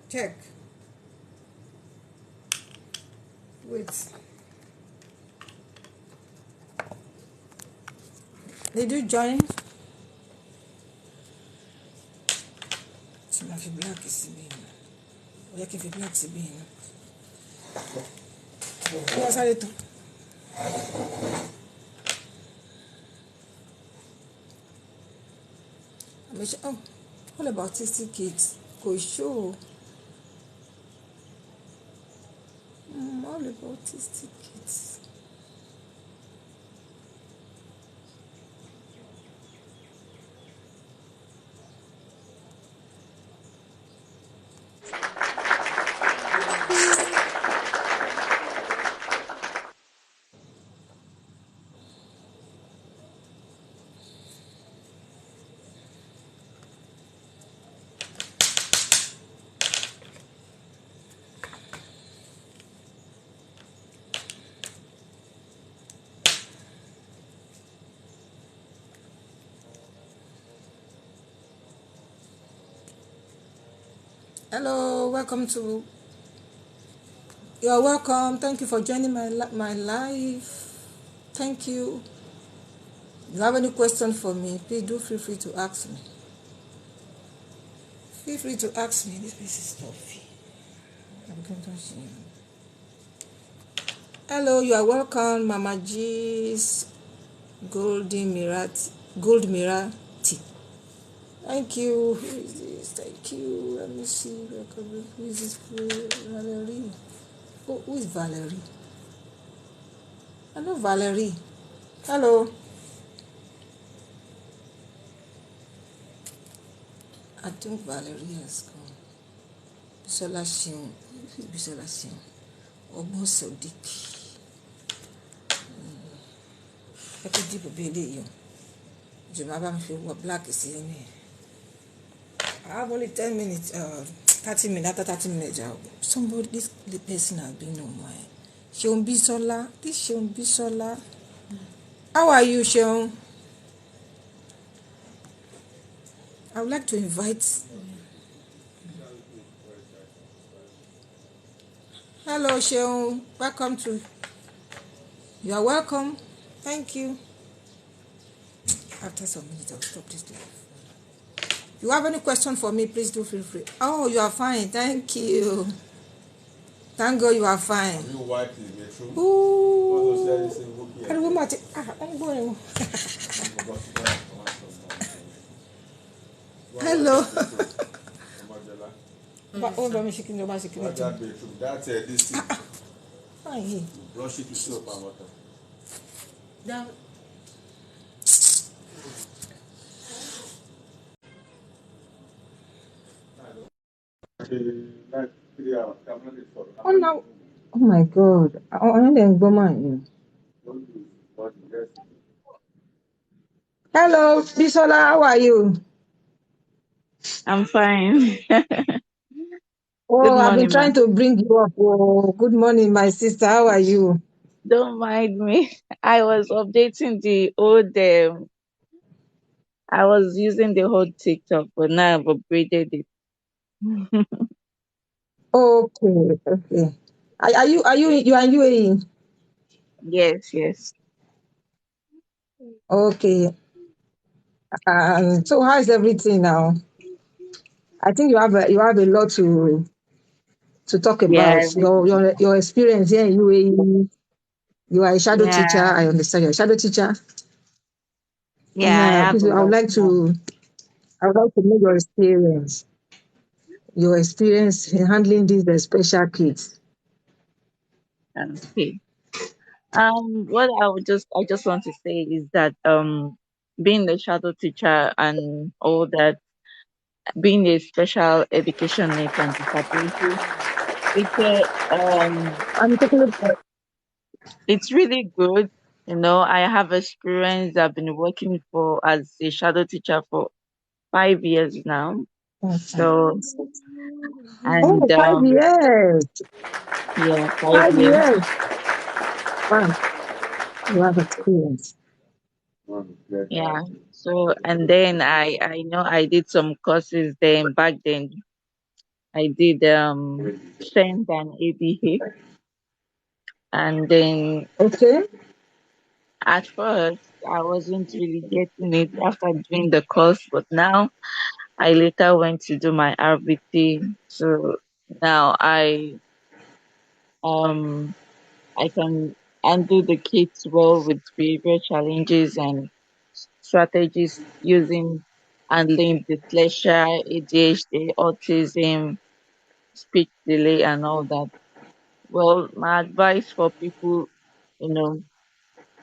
Check. Wait. Did you join? Ṣé máa fi black síbí ni? Ó yẹ kí n fi black síbí ni. Ó wá sáré tán. Oh, all about autistic kids. Kò show. All about autistic kids. Hello, welcome to. You're welcome. Thank you for joining my live. Thank you. If you have any question for me, please do feel free to ask me. Feel free to ask me. This place is stuffy. Hello, you are welcome, Mama G's Gold Mirati. Thank you. Who is this? Thank you. Let me see. Who is this? Valerie. Oh, who is Valerie? Hello, Valerie. Hello. I think Valerie has gone. Bisola Shion. Bisola Shion. Ogbon Sodiq. I could deep a baby. Jumaba me feel what black is in here. I have only 10 minutes, 30 minutes, after 30 minutes. Somebody, the person has been on my. Shion Bisola. This Shion Bisola. How are you, Shion? I would like to invite. Hello, Shion. Welcome to. You are welcome. Thank you. After some minutes, I'll stop this live. If you have any question for me, please do feel free. Oh, you are fine. Thank you. Thank God you are fine. Have you wiped the bedroom? Ooh. Hello. Hold on, shaking your shaking it. That bedroom. That's this thing. Fine. Brush it with soap and water. Down. Oh no. Oh my God. I didn't go man. Hello, Bisola, how are you? I'm fine. Good Oh, I've been morning, ma. trying to bring you up. Oh, good morning, my sister. How are you? Don't mind me. I was updating the old. I was using the old TikTok, but now I've upgraded it. Okay, okay. You are UAE? Yes, yes. Okay. So how is everything now? I think you have a lot to talk Yeah, about. Your experience here in UAE. You are a shadow teacher. yeah, I understand you're a shadow teacher. yeah. I Yeah, have please. a lot. I would like to know your experience in handling these special kids. Okay. What I just want to say is that being a shadow teacher and all that, being a special education need and disability, it's I'm talking about. it's really good. You know, I have experience. I've been working for as a shadow teacher for 5 years now. Okay. So Oh, and 5 years. yeah, five Five years. years. Wow, you have experience. Yeah. So and then I know I did some courses then back then. I did send an ABA, and then Okay. at first I wasn't really getting it after doing the course, but now I later went to do my RBT. So now um I can handle the kids well with behavior challenges and strategies using handling dyslexia, ADHD, autism, speech delay, and all that. Well, my advice for people, you know,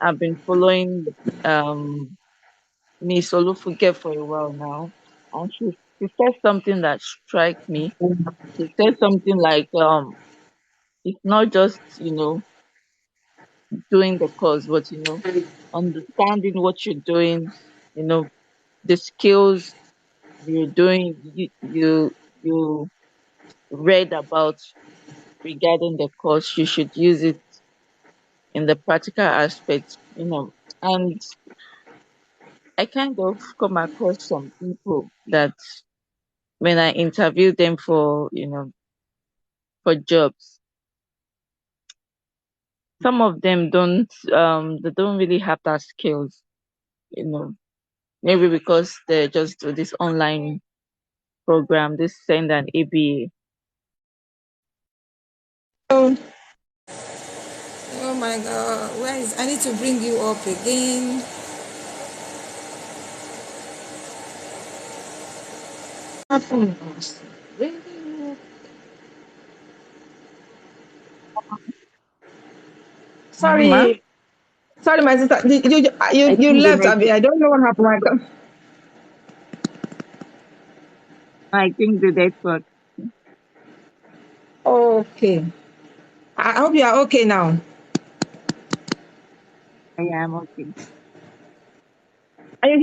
I've been following Miss Olufuke for a while now, and she said something that struck me. She said something like, it's not just doing the course, but understanding what you're doing, you know, the skills you're doing, you read about regarding the course, you should use it in the practical aspect, and I kind of come across some people that when I interview them for jobs, some of them they don't really have that skills, you know, maybe because they just do this online program, this send an ABA. Oh, oh my God. Where is? I need to bring you up again. Happens. Ma, Sorry, sorry, my sister. You I you think the left, net Abby. I don't know what happened. I think the network. Okay. I hope you are okay now. I am okay.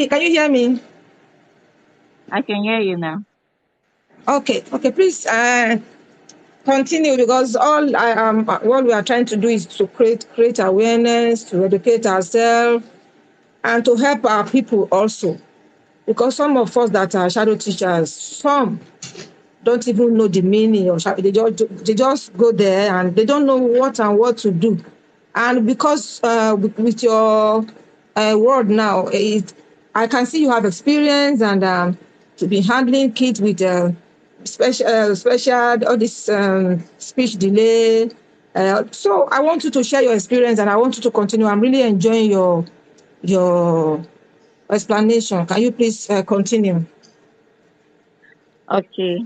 Can you hear me? I can hear you now. Okay. Okay. Please continue because what we are trying to do is to create awareness, to educate ourselves, and to help our people also. Because some of us that are shadow teachers, some don't even know the meaning of shadow. They just go there and they don't know what and what to do. And because with your word now, I can see you have experience and to be handling kids with special all this speech delay. So I want you to share your experience and I want you to continue. I'm really enjoying your explanation. Can you please continue? Okay.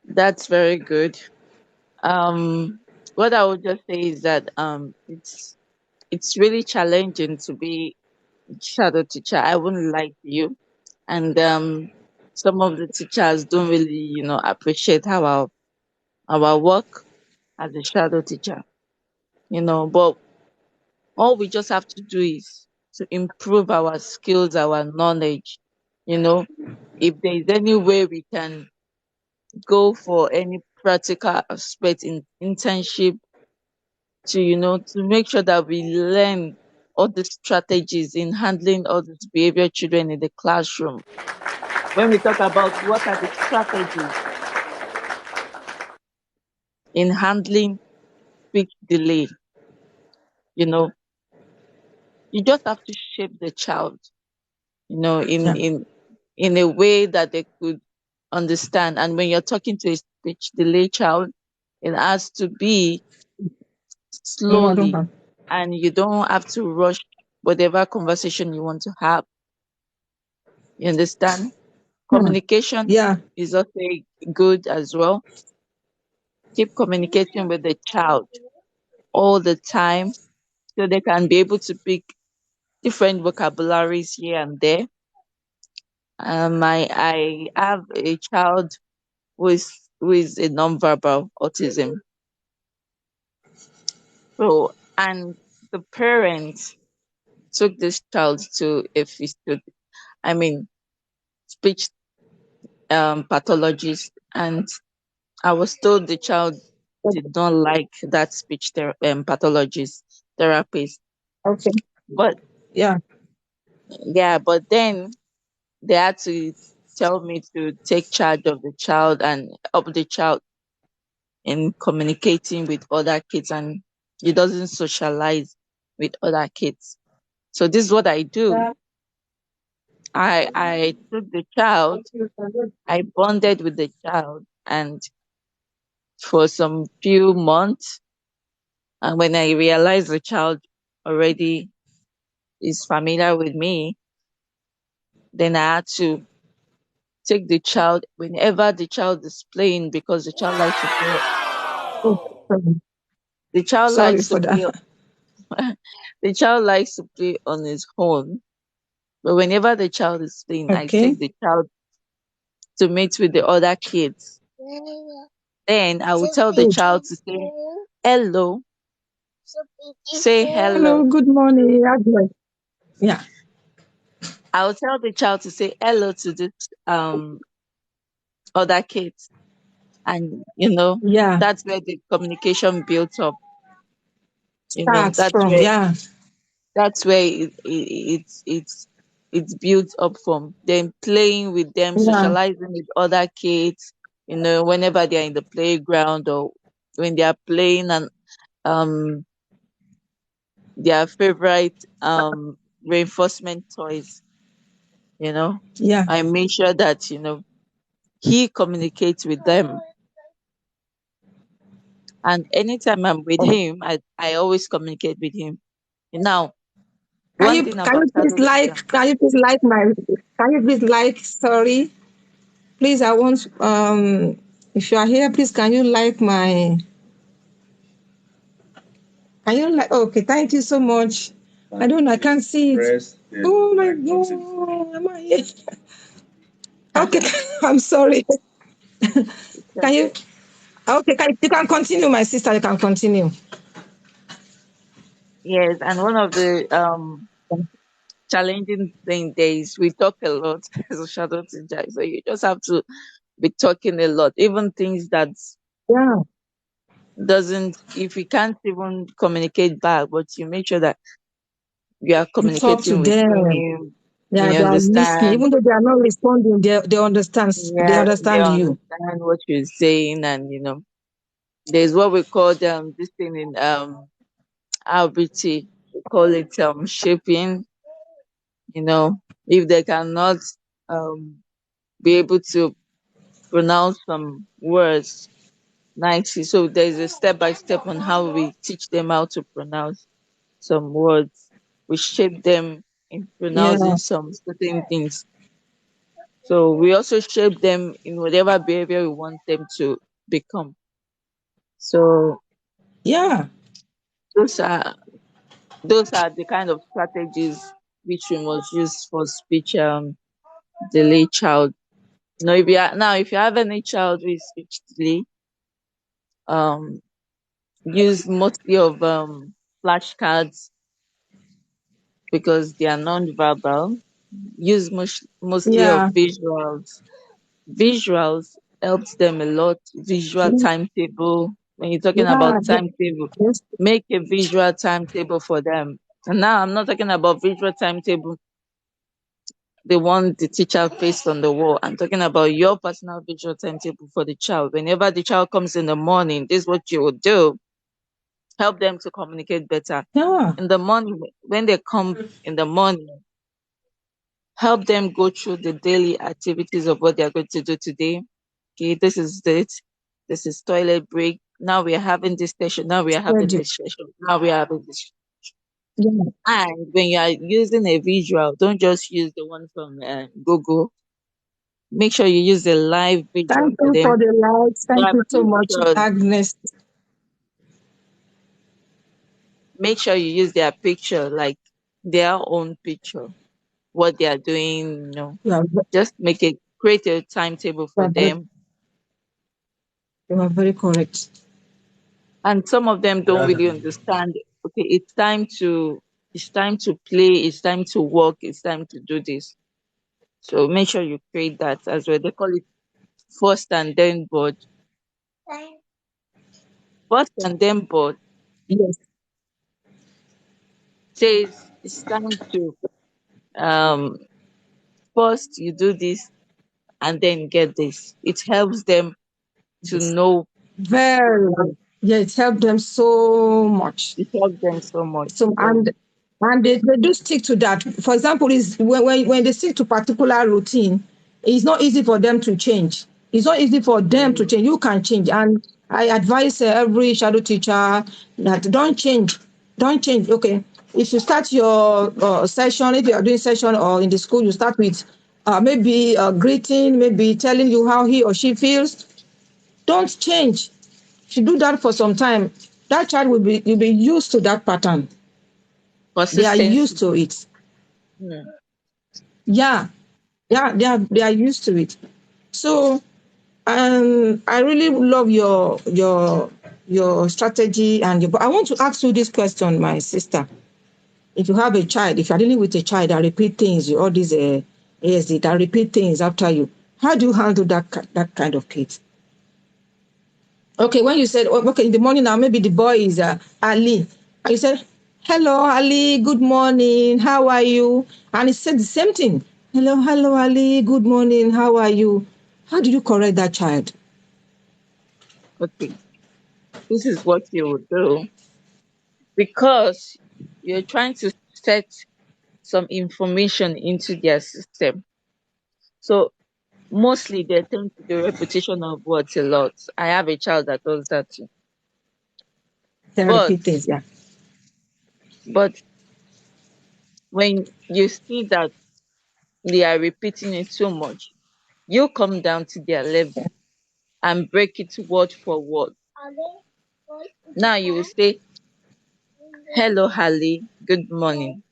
That's very good. Um, what I would just say is that it's really challenging to be shadow teacher. I wouldn't lie to you. And some of the teachers don't really, appreciate our work as a shadow teacher. But all we just have to do is to improve our skills, our knowledge. You know, if there is any way we can go for any practical aspect in internship to make sure that we learn all the strategies in handling all these behavior children in the classroom. When we talk about what are the strategies in handling speech delay, you know, you just have to shape the child, in Yeah. in a way that they could understand. And when you're talking to a speech delay child, it has to be No, I don't slowly, have. and you don't have to rush whatever conversation you want to have. You understand? Hmm. Communication Yeah. is also good as well. Keep communicating with the child all the time so they can be able to pick different vocabularies here and there. I have a child who is a nonverbal autism. So, and the parents took this child to a I mean speech pathologist, and I was told the child did not like that pathologist therapist. Okay. But Yeah. yeah, but then they had to. tell me to take charge of the child and help the child in communicating with other kids, and he doesn't socialize with other kids. So this is what I do. I took the child, I bonded with the child, and for some few months, and when I realized the child already is familiar with me, then I had to take the child whenever the child is playing, because the child likes to play. Oh, sorry. The child Sorry likes to for play. that. The child likes to play on his own. But whenever the child is playing, I Okay. take the child to meet with the other kids. Then I will tell the Good. child to say hello, say Hello, hello. good morning. Agnes. Yeah. I will tell the child to say hello to this um other kids, and Yeah. that's where the communication built up. Starts That's from, where yeah. it's built up from. Then playing with them, Yeah. socializing with other kids, whenever they're in the playground, or when they are playing, and um their favorite reinforcement toys, you know. Yeah. I make sure that, he communicates with them. And anytime I'm with Oh. him, I always communicate with him. Now, Can one you thing can about you please shadow teacher. like can you please like my can you please like sorry? Please I want if you are here, please can you like my can you like okay, thank you so much. I don't I can't see it. Oh my god, am I here? Okay, I'm sorry. Can you okay, you can continue, my sister, you can continue. Yes, and one of the challenging thing there is we talk a lot as a shadow teacher. So you just have to be talking a lot. Even things that Yeah. doesn't, if you can't even communicate back, but you make sure that you are You talk to communicating with them. him, Yeah, you they are listening. understand, Even though they are not responding, they yeah, they understand you. understand what you're saying, and there's what we call this thing in RBT, we call it shaping, you know, if they cannot um be able to pronounce some words nicely. So there's a step by step on how we teach them how to pronounce some words. We shape them in Yeah. pronouncing some certain things. So we also shape them in whatever behavior we want them to become. So Yeah. those are those are the kind of strategies which we must use for speech delay child. If you have any child with speech delay, um use mostly of flashcards because they are non-verbal. Use mostly of Yeah. visuals. Visuals helps them a lot. Visual timetable. When you're talking Yeah. about timetable, Yes. make a visual timetable for them. And now I'm not talking about visual timetable, the one the teacher faced on the wall. I'm talking about your personal visual timetable for the child. Whenever the child comes in the morning, this is what you would do. Help them to communicate better. Yeah. In the morning, when they come in the morning, help them go through the daily activities of what they're going to do today. Okay, this is it. This is toilet break. Now we are having this session. Now we are having Schedule. this session. Now we are having this. Yeah. And when you are using a visual, don't just use the one from Google. Make sure you use a live visual Thank for you for them. the likes. Thank Their you so much, pictures. Agnes. Make sure you use their picture, like their own picture, what they are doing. Just create a timetable You for are very, them. you are very correct. And some of them don't really understand. Okay, it's time to play, it's time to work, it's time to do this. So make sure you create that as well. They call it first and then board. First and then board Yes. says it's time to um first you do this, and then get this. It helps them to know Very, what yeah, it helped them so much. it helps them so much. So So and they do stick to that. For example, is when they stick to particular routine, it's not easy for them to change. It's not easy for them to change. You can change, and I advise every shadow teacher that don't change. Okay, if you start your session, if you are doing session or in the school, you start with maybe a greeting, maybe telling you how he or she feels. Don't change. If you do that for some time, that child will be used to that pattern. They are used consistency. to it. Hmm. Yeah, yeah, they are used to it. So, I really love your strategy and your. But I want to ask you this question, my sister. If you have a child, if you're dealing with a child that repeat things, all these ASD that repeat things after you, how do you handle that kind of kid? Okay, when you said, oh, okay, in the morning now, maybe the boy is Ali. And you said, hello, Ali, good morning, how are you? And he said the same thing. Hello, Ali, good morning, how are you? How do you correct that child? Okay, this is what you will do because you're trying to set some information into their system. So mostly they tend to do repetition of words a lot. I have a child that does that too. Then But repeat things, yeah. but when you see that they are repeating it so much, you come down to their level and break it word for word. Now you will say, hello, Hallie, good morning.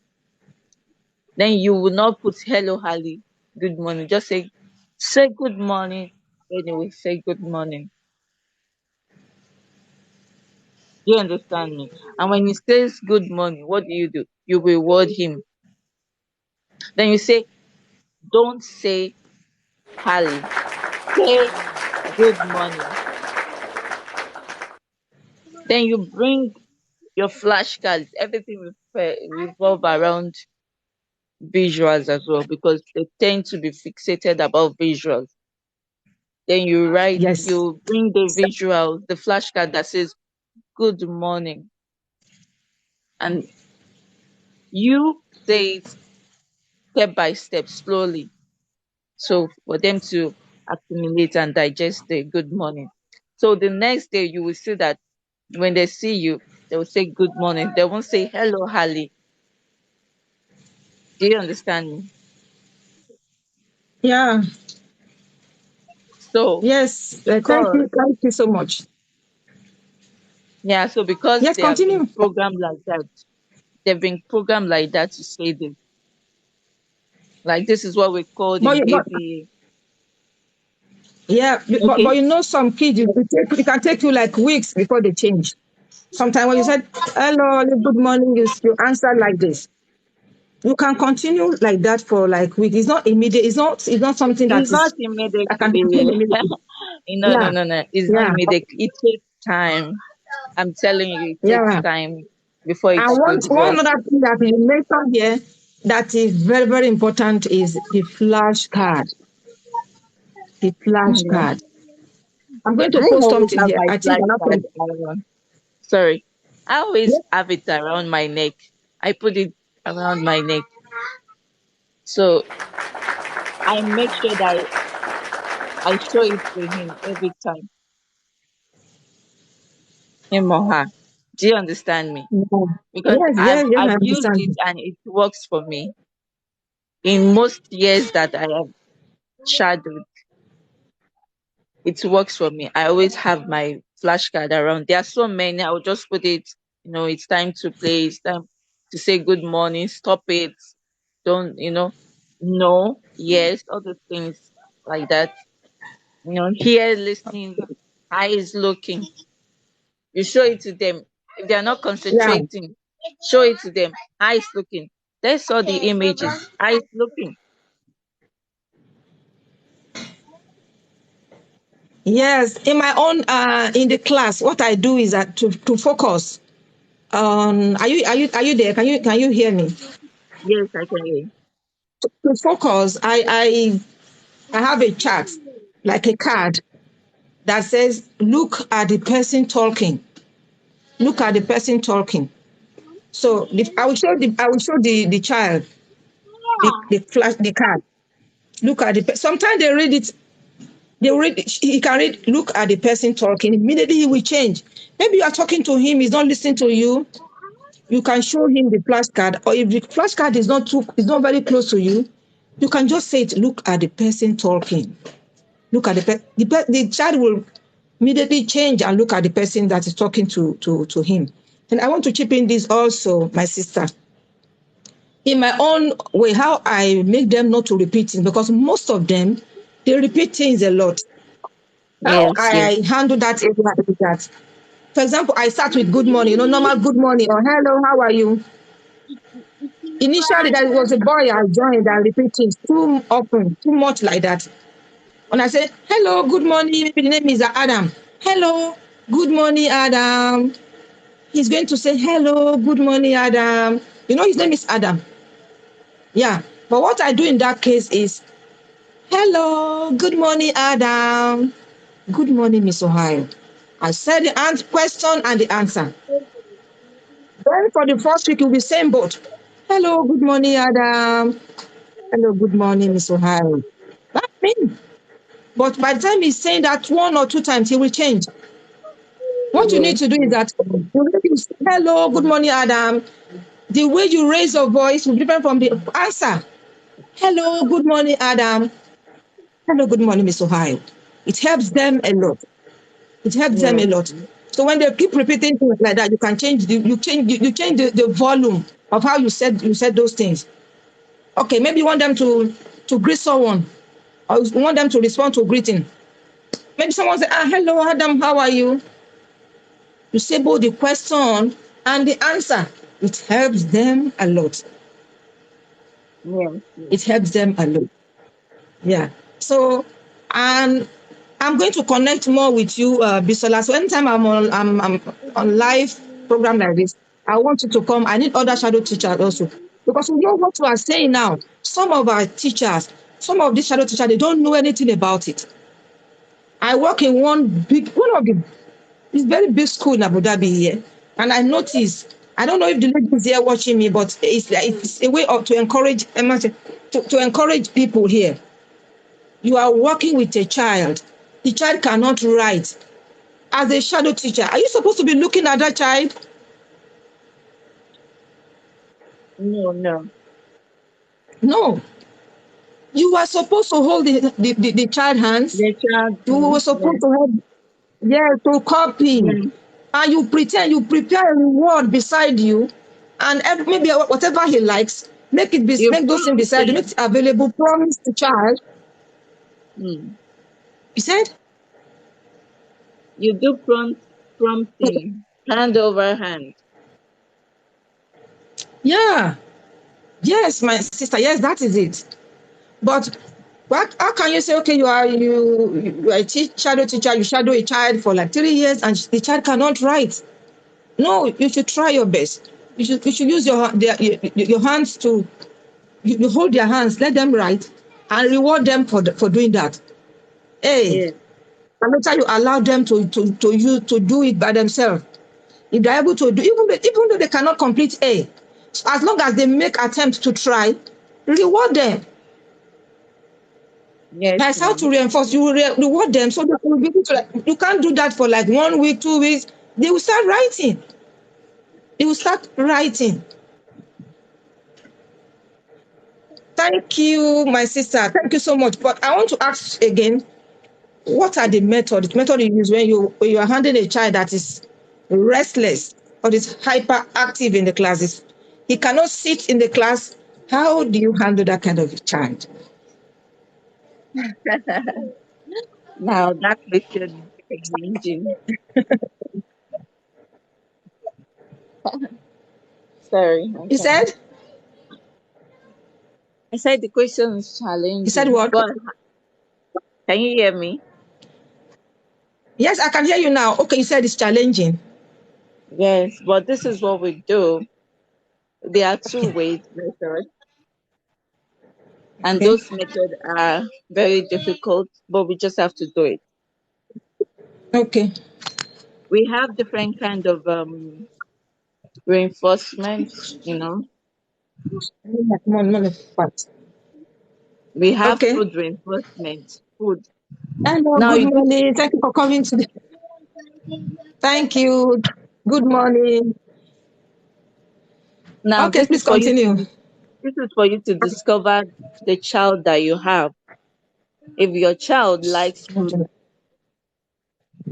Then you will not put hello, Hallie, good morning. Just say good morning. Then you will say good morning. Do you understand me? And when he says good morning, what do? You reward him. Then you say, don't say Hallie, say good morning. Then you bring your flashcards. Everything revolve around visuals as well because they tend to be fixated about visuals. Then Yes. you bring the visual, the flashcard that says good morning, and you say it step by step, slowly. So for them to accumulate and digest the good morning. So the next day you will see that when they see you, they will say good morning. They won't say hello, Hallie. Do you understand me? Yeah. So Yes. because Thank you so much. yeah, so because Yes, they have been continue. programmed like that, they've been programmed like that to say this. Like this is what we called But, in but ABA. yeah, but Okay. you know, some kids, it can take you like weeks before they change. Sometimes when you said, hello, good morning, you answer like this. You can continue like that for like weeks. It's not immediate. It's not something It's that not is that can happen immediately. immediately. No, no, Yeah, no, no. It's not yeah, immediate. It takes time. I'm telling you, it takes yeah. time before it And goes one well. other thing that you mentioned here that is very, very important is the flashcard. The Mhm. flashcard. I'm going to I post always something have here. my I think I'm not flashcard around. Sorry. I always yeah. have it around my neck. I put it around my neck. So I make sure that I show it to him every time. Him or her. Do you understand me? Because Yes, I I've used it understand. and it works for me. In most years that I have shadowed, it works for me. I always have my flashcard around. There are so many. I'll just put it, it's time to play, it's time to say good morning, stop it. Don't, no, yes, all the things like that. Here listening, eyes looking. You show it to them. If they are not Yeah. concentrating, show it to them. Eyes looking. They saw the images. Eyes looking. Yes. In my own in the class, what I do is that to focus on are you there? Can you hear me? Yes, I can hear. To focus, I have a chart, like a card, that says, look at the person talking. Look at the person talking. So I will show the child the card. Look at sometimes they read it, he can read, look at the person talking. Immediately he will change. Maybe you are talking to him, he's not listening to you. You can show him the flashcard, or if the flashcard is not very close to you, you can just say it, look at the person talking. Look at the child will immediately change and look at the person that is talking to him. And I want to chip in this also, my sister. In my own way, how I make them not to repeat things, because most of them, they repeat things a lot. How Yes, yes. I handle that area is that, for example, I start with good morning, normal good morning, or hello, how are you? Initially, that was a boy I joined that repeat things too often, too much like that. When I say, hello, good morning, maybe the name is Adam. Hello, good morning, Adam. He's going to say, hello, good morning, Adam. His name is Adam. Yeah. But what I do in that case is, hello, good morning, Adam. Good morning, Miss Ohio. I said the question and the answer. Then for the first week, you'll be saying both. Hello, good morning, Adam. Hello, good morning, Miss Ohio. That's me. But by the time he's saying that one or two times, he will change. What you need Yes, to do is yes. that you say, hello, good morning, Adam. The way you raise your voice will be different from the answer. Hello, good morning, Adam. Hello, good morning, Miss Ohio. It helps them a lot. It helps them a Yes, lot. So when they keep repeating things like that, you can change the volume of how you said those things. Okay, maybe you want them to greet someone, or you want them to respond to a greeting. Maybe someone say, hello, Adam, how are you? You say both the question and the answer. It helps them a lot. yes, yes. It helps them a lot. Yeah. So, and I'm going to connect more with you, Bisola. So anytime I'm on live program like this, I want you to come. I need other shadow teachers also, because we know what you are saying now. Some of our teachers, some of these shadow teachers, they don't know anything about it. I work in one of the it's very big school in Abu Dhabi here, and I noticed. I don't know if the ladies here watching me, but it's a way of to encourage to encourage people here. You are working with a child. The child cannot write. As a shadow teacher, are you supposed to be looking at that child? No, no. No. You are supposed to hold the child hands. The child, You were supposed yes, to hold, yeah, to copy. yes. And you pretend, you prepare a reward beside you, and maybe whatever he likes, You make those things prompt beside you, make him. it available, promise the child. Mm. He said, You do prompting, hand over hand. yeah, yes, my sister, yes, that is it. But how can you say, okay, you are a shadow teacher, you shadow a child for like 3 years, and the child cannot write? No, you should try your best. You should use your hands to you hold their hands, let them write, and reward them for doing that. Hey, Yes, and later you allow them to do it by themselves. If they're able to do, even though they cannot complete A, as long as they make attempts to try, reward them. yes, That's how to ma'am. reinforce. You reward them so they will be able to. You can't do that for like 1 week, 2 weeks. They will start writing. They will start writing. Thank you, my sister. Thank you so much. But I want to ask again, what are the methods? The method you use when you are handling a child that is restless or is hyperactive in the classes? He cannot sit in the class. How do you handle that kind of a child? Now that question is challenging. Sorry, He okay. said, I said the question is he said challenging. what? Go ahead. Can you hear me? Yes, I can hear you now. Okay, you said it's challenging. Yes, but this is what we do. There are two ways method. And Okay. those methods are very difficult, but we just have to do it. Okay. We have different kind of reinforcement, you know. Come on, man, fast. We have Okay. food reinforcement, food. Hello, Now good you do, morning. Thank you for coming today. Thank you. Good morning. now Okay, this is please for you continue. to discover the child that you have. If your child likes food,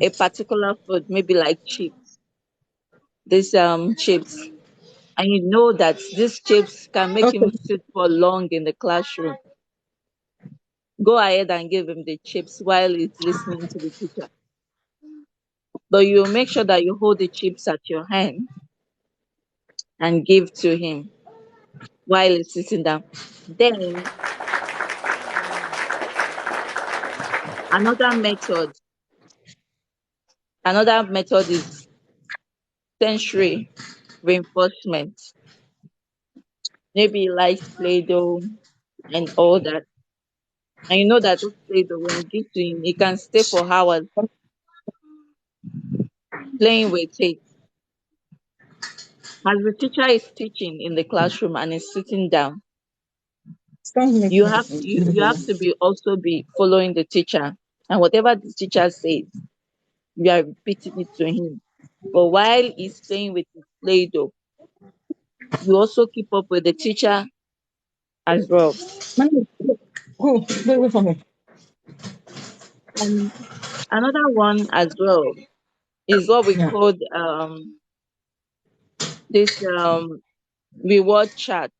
a particular food, maybe like chips, this chips, and you know that these chips can make Okay. him sit for long in the classroom, go ahead and give him the chips while he's listening to the teacher. But you make sure that you hold the chips at your hand and give to him while he's sitting down. Then another method, another method is sensory reinforcement. Maybe he likes Play-Doh and all that. And you know that those Play-Doh, when you give to him, he can stay for hours playing with it. As the teacher is teaching in the classroom and is sitting down, Don't make you have to be also be following the teacher. And whatever the teacher says, you are repeating it to him. But while he's playing with his Play-Doh, you also keep up with the teacher as well. Go away from me. And another one as well is what we Yeah. call this reward chart.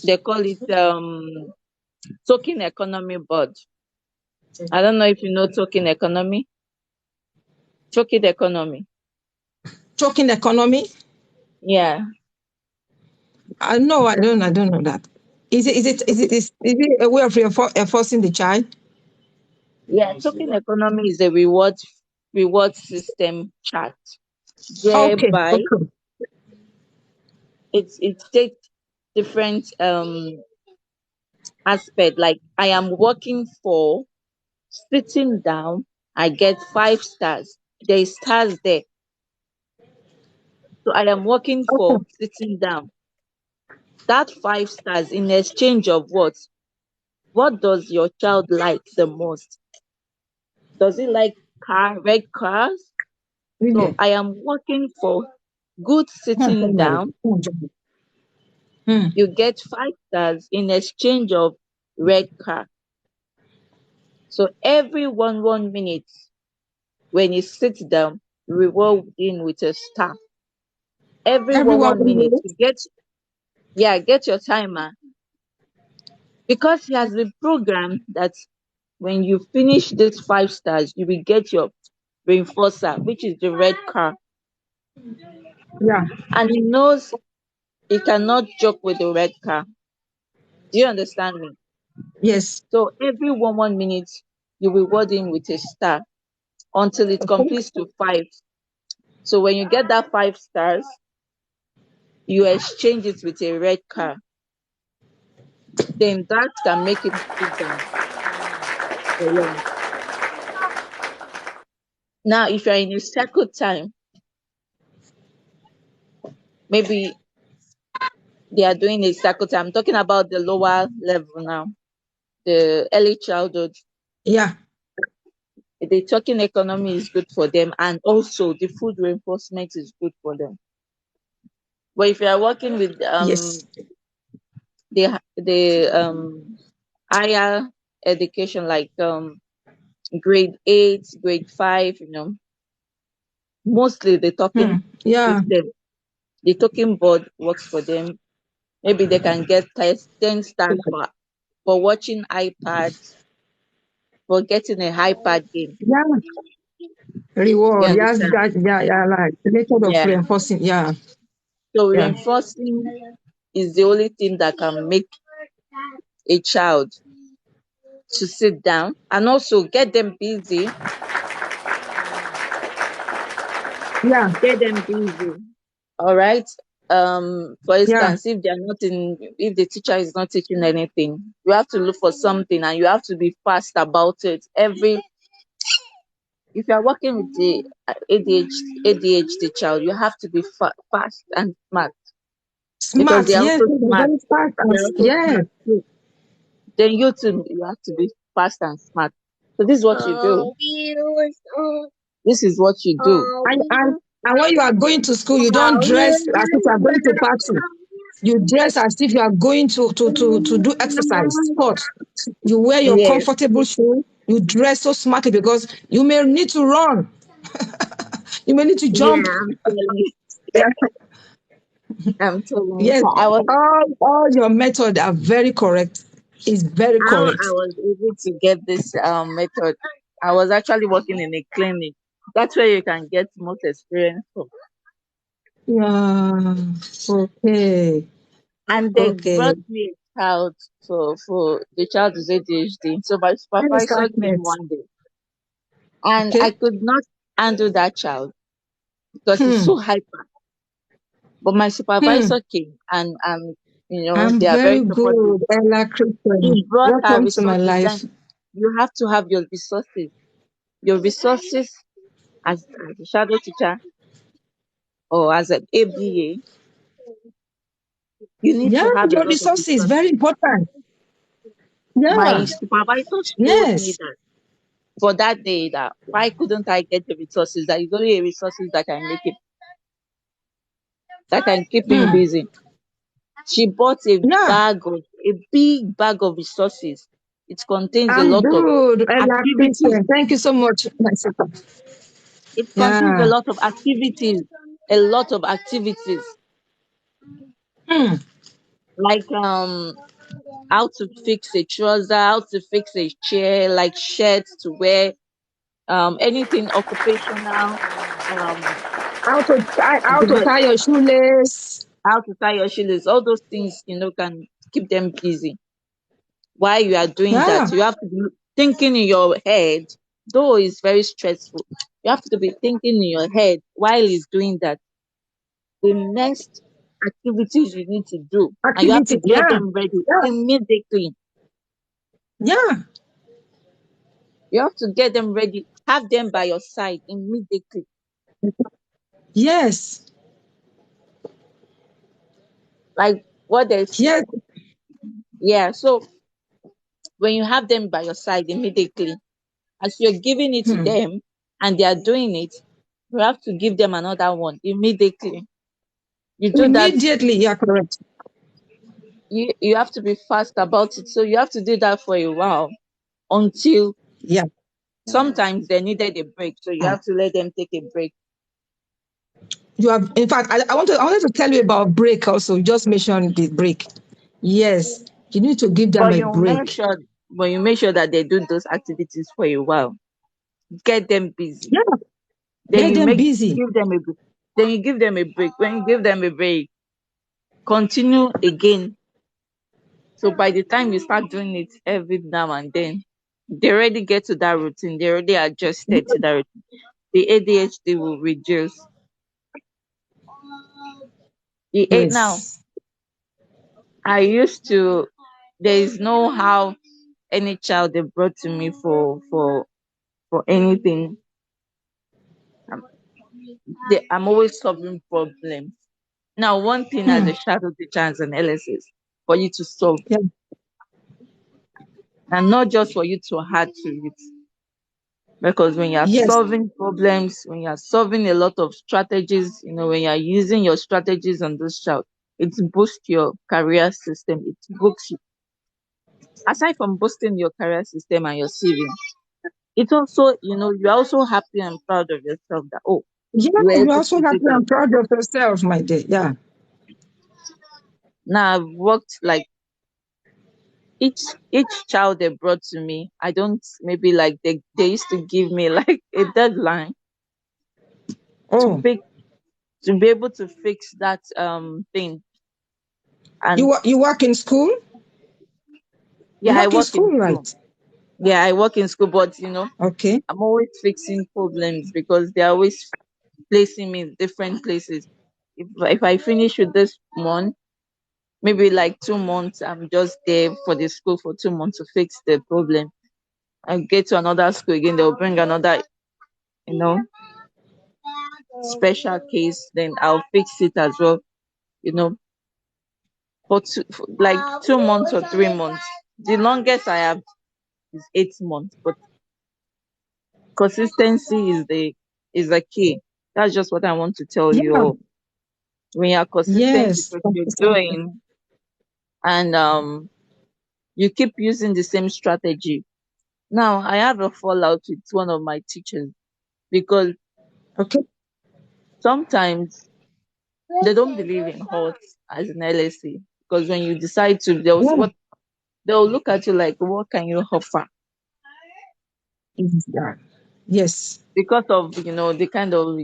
They call it token economy board. I don't know if you know token economy. Token economy. Choking economy. Yeah. No, I don't. I don't know that. Is it a way of enforcing the child? Yeah, token economy is a reward system chart Okay. whereby Okay. it takes different aspect. Like I am working for sitting down, I get 5 stars. There is stars there. So I am working for Okay. sitting down. That 5 stars in exchange of what? What does your child like the most? Does he like red cars? So Really? I am working for good sitting down. Hmm. You get 5 stars in exchange of red car. So every 1 minute when you sit down, reward him with a star. Every Everyone one will minute know. you get your timer because he has been programmed that when you finish these 5 stars, you will get your reinforcer, which is the red car. Yeah. And he knows he cannot joke with the red car. Do you understand me? Yes. So every 1 minute, you reward him with a star until it Okay. completes to 5. So when you get that 5 stars, you exchange it with a red car. Then that can make him sit down for long. Now, if you're in a circle time, maybe they are doing a circle time. I'm talking about the lower level now, the early childhood. Yeah. The talking economy is good for them, and also the food reinforcement is good for them. But if you are working with Yes. the higher education like grade 8, grade 5, mostly the Hmm. talking Yeah. system, the talking board works for them. Maybe they can get 10 stars for watching iPads, for getting a iPad game. Yeah. You Reward. Yes. understand? Yeah. Yeah. Like the method of Yeah. reinforcing. Yeah. So Yeah. reinforcing is the only thing that can make a child to sit down and also get them busy. Yeah. Get them busy. All right. For Yeah. instance, if the teacher is not teaching anything, you have to look for something and you have to be fast about it. If you are working with the ADHD child, you have to be fast and smart because Smart. Yes. smart. Very fast. They are also Yes. smart too. Then you too, you have to be fast and smart. So this is what you do. This is what you do. And when you are going to school, you don't dress as if you are going to party. You dress as if you are going to do exercise, sport. You wear your Yes. comfortable shoe. You dress so smartly because you may need to run. You may need to Yeah, jump. I'm telling you. Yeah. I'm telling you. Yes. So All your methods are very correct. It's very how I correct. was able to get this method. I was actually working in a clinic. That's where you can get most experience from. Yeah. Okay. And they Okay. brought me a child for the child is ADHD. So my Let me supervisor start came next. one day and I Okay. could not handle that child because he's Hmm. so hyper. But my Hmm. supervisor came and I'm they are very very supportive. good, Ella Christian. He brought her Welcome to my resources. life. Then you have to have your resources. Your resources as a shadow teacher or as an ABA, you need Yeah, to have a your lot of resources very resources. important. My Yeah. supervisor told me Yes. that for that day that why couldn't I get the resources? That is only a resources that can keep him Hmm. busy. She bought Yeah. a big bag of resources. It contains a I'm lot of good, Ella activities. Christian. Thank you so much, my sister. It contains Yeah. a lot of activities Hmm. like how to fix a trouser, how to fix a chair, like shirts to wear, anything occupational, um, How to develop, tie your shoelace. how to tie your shoelace, all those things, can keep them busy. While you are doing that, Yeah. you have to be thinking in your head, though it's very stressful. You have to be thinking in your head while he's doing that. The next activities you need to do, and you have to Activity. get Yeah. them ready Yeah. immediately. Yeah. You have to get them ready, have them by your side immediately. Yes. Like what there's Yes. Yeah, so when you have them by your side immediately, as you're giving it to Hmm. them and they are doing it, you have to give them another one immediately. You do that, Immediately. Yeah, correct. you have to be fast about it. So you have to do that for a while until Yeah. sometimes they needed a break. So you have to let them take a break. You have, in fact, I wanted to tell you about break also. You just mentioned the break. Yes. You need to give them But a you make break. sure but you make sure that they do those activities for a while. Get them busy. Yeah. Then Get you them make busy. give them a break. Then you give them a break. When you give them a break, continue again. So by the time you start doing it every now and then, they already get to that routine. They already adjusted to that routine. The ADHD will reduce. The eight now. Yes. I used to. There is no how any child they brought to me for anything. I'm, I'm always solving problems. Now, one thing as Hmm. a shadow teacher as an LSS for you to solve, Yeah. and not just for you to add to it. Because when you're Yes. solving problems, when you're solving a lot of strategies, when you're using your strategies on this child, it boosts your career system. It boosts you. Aside from boosting your career system and your CV, it also, you're also happy and proud of yourself that, oh, Yeah. you were You're able also to do happy that. and proud of yourself, my dear. Yeah. Now I've worked like each child they brought to me, I don't maybe like they used to give me like a deadline to Oh, pick to be able to fix that thing. And you work in school? You yeah, I work in work in school, school. right? Yeah, I work in school, but Okay. I'm always fixing problems because they're always placing me in different places. If I finish with this one, maybe like 2 months, I'm just there for the school for 2 months to fix the problem. I get to another school again, they'll bring another, you know, special case, then I'll fix it as well, you know, for like 2 months or 3 months. The longest I have is 8 months, but consistency is the key. That's just what I want to tell you Yeah. all. When you're consistent with Yes. what you're Consistency. doing and you keep using the same strategy. Now I have a fallout with one of my teachers because Okay. sometimes they don't believe in HOT as an LSC, because when you decide to, Yeah. they'll look at you like, what can you offer? Yeah. Yes. Because of the kind of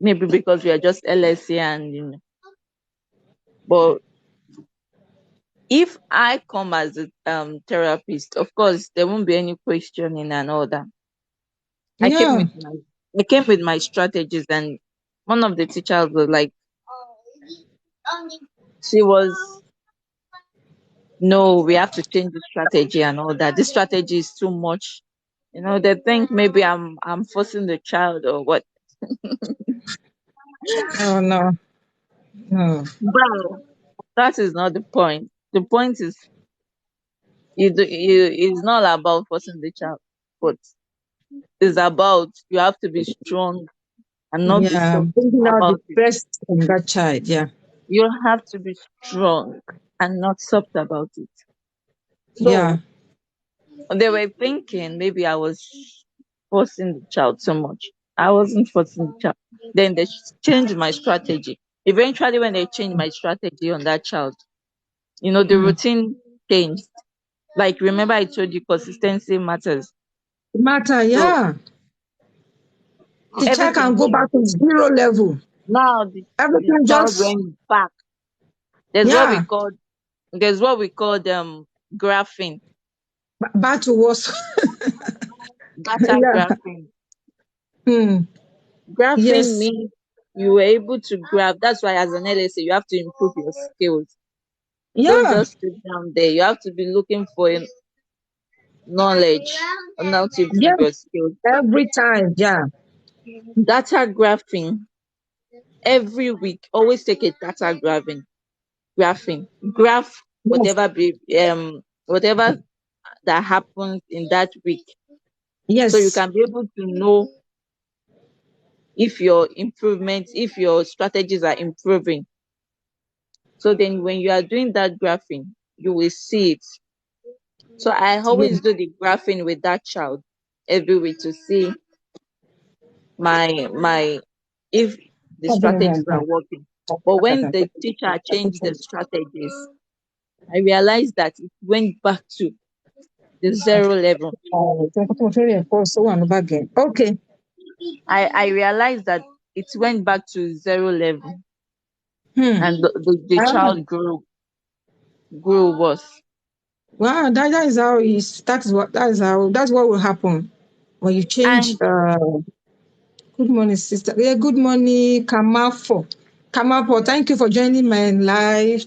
maybe because we are just LSC and but if I come as a therapist, of course there won't be any questioning and all that. I came Yeah. with my I came with my strategies, and one of the teachers was like, she was, no, we have to change the strategy and all that. This strategy is too much. They think maybe I'm forcing the child or what. Oh no. No. But that is not the point. The point is it's not about forcing the child, but it's about you have to be strong and not be Yeah. soft Bringing out the about it. best in that child. Yeah. You have to be strong and not soft about it. Yeah. So they were thinking maybe I was forcing the child so much. I wasn't forcing the child. Then they changed my strategy. Eventually, when they changed my strategy on that child, the Mm. routine changed. Like, remember I told you consistency matters. Matter. So Yeah. The child everything can go changed. back to zero level. Now the Everything child just, went back. There's what we yeah, call there's what we call graphing, back to worse. data Yeah. graphing. Hmm. Graphing Yes. means you were able to graph. That's why as an LSA you have to improve your skills. Don't Yeah. just sit down there. You have to be looking for knowledge on how to improve Yes. your skills. Every time. Yeah. Data graphing every week. Always take a data graphing. Graph Yes. whatever that happens in that week. So you Yes. can be able to know if your strategies are improving. So then when you are doing that graphing, you will see it. So I Yeah. always do the graphing with that child every week to see my if the strategies are working. But when the teacher changed the strategies, I realized that it went back to the zero level. Okay. I realized that it went back to zero level, Hmm. and the Ah, child grew worse. wow, that is how that's what will happen when you change. And Good morning, sister. Yeah, good morning, Kamafo. Kamafo, thank you for joining my live.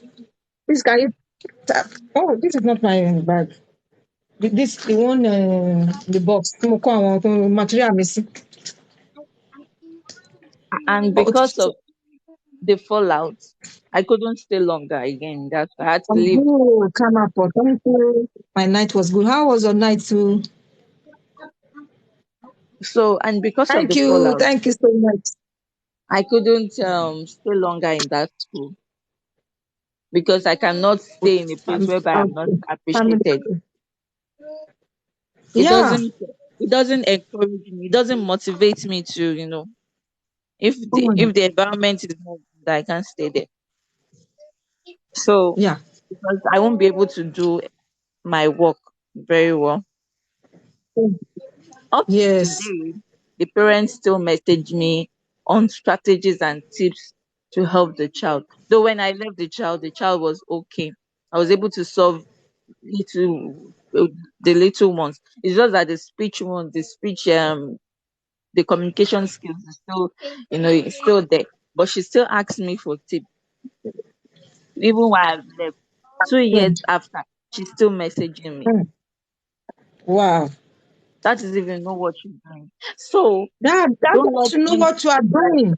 Please, can you tap? Oh, this is not my bag. This the one, the box. Mo kó àwọn material mi sí. Oh, because of the fallout, I couldn't stay longer again. That I had to leave. oh, Kamafo, thank you. My night was good. How was your night too? So, and because of Thank the you. fallout, Thank you so much. I couldn't stay longer in that school because I cannot stay in a place whereby I'm not Okay. Family. appreciated. It Yeah. doesn't it doesn't encourage me. It doesn't motivate me to, if the Oh, if the environment is not good, I can't stay there. So yeah. because I won't be able to do my work very well. Up to Yes. today, the parents still message me on strategies and tips to help the child. Though when I left the child was okay. I was able to solve the little ones. It's just that the communication skills is still, it's still there. but she still asks me for tips, even while I've left. 2 years Mm, after, she's still messaging me. mm. Wow. That is even know what she's doing. So That don't means let you know any, what you are doing.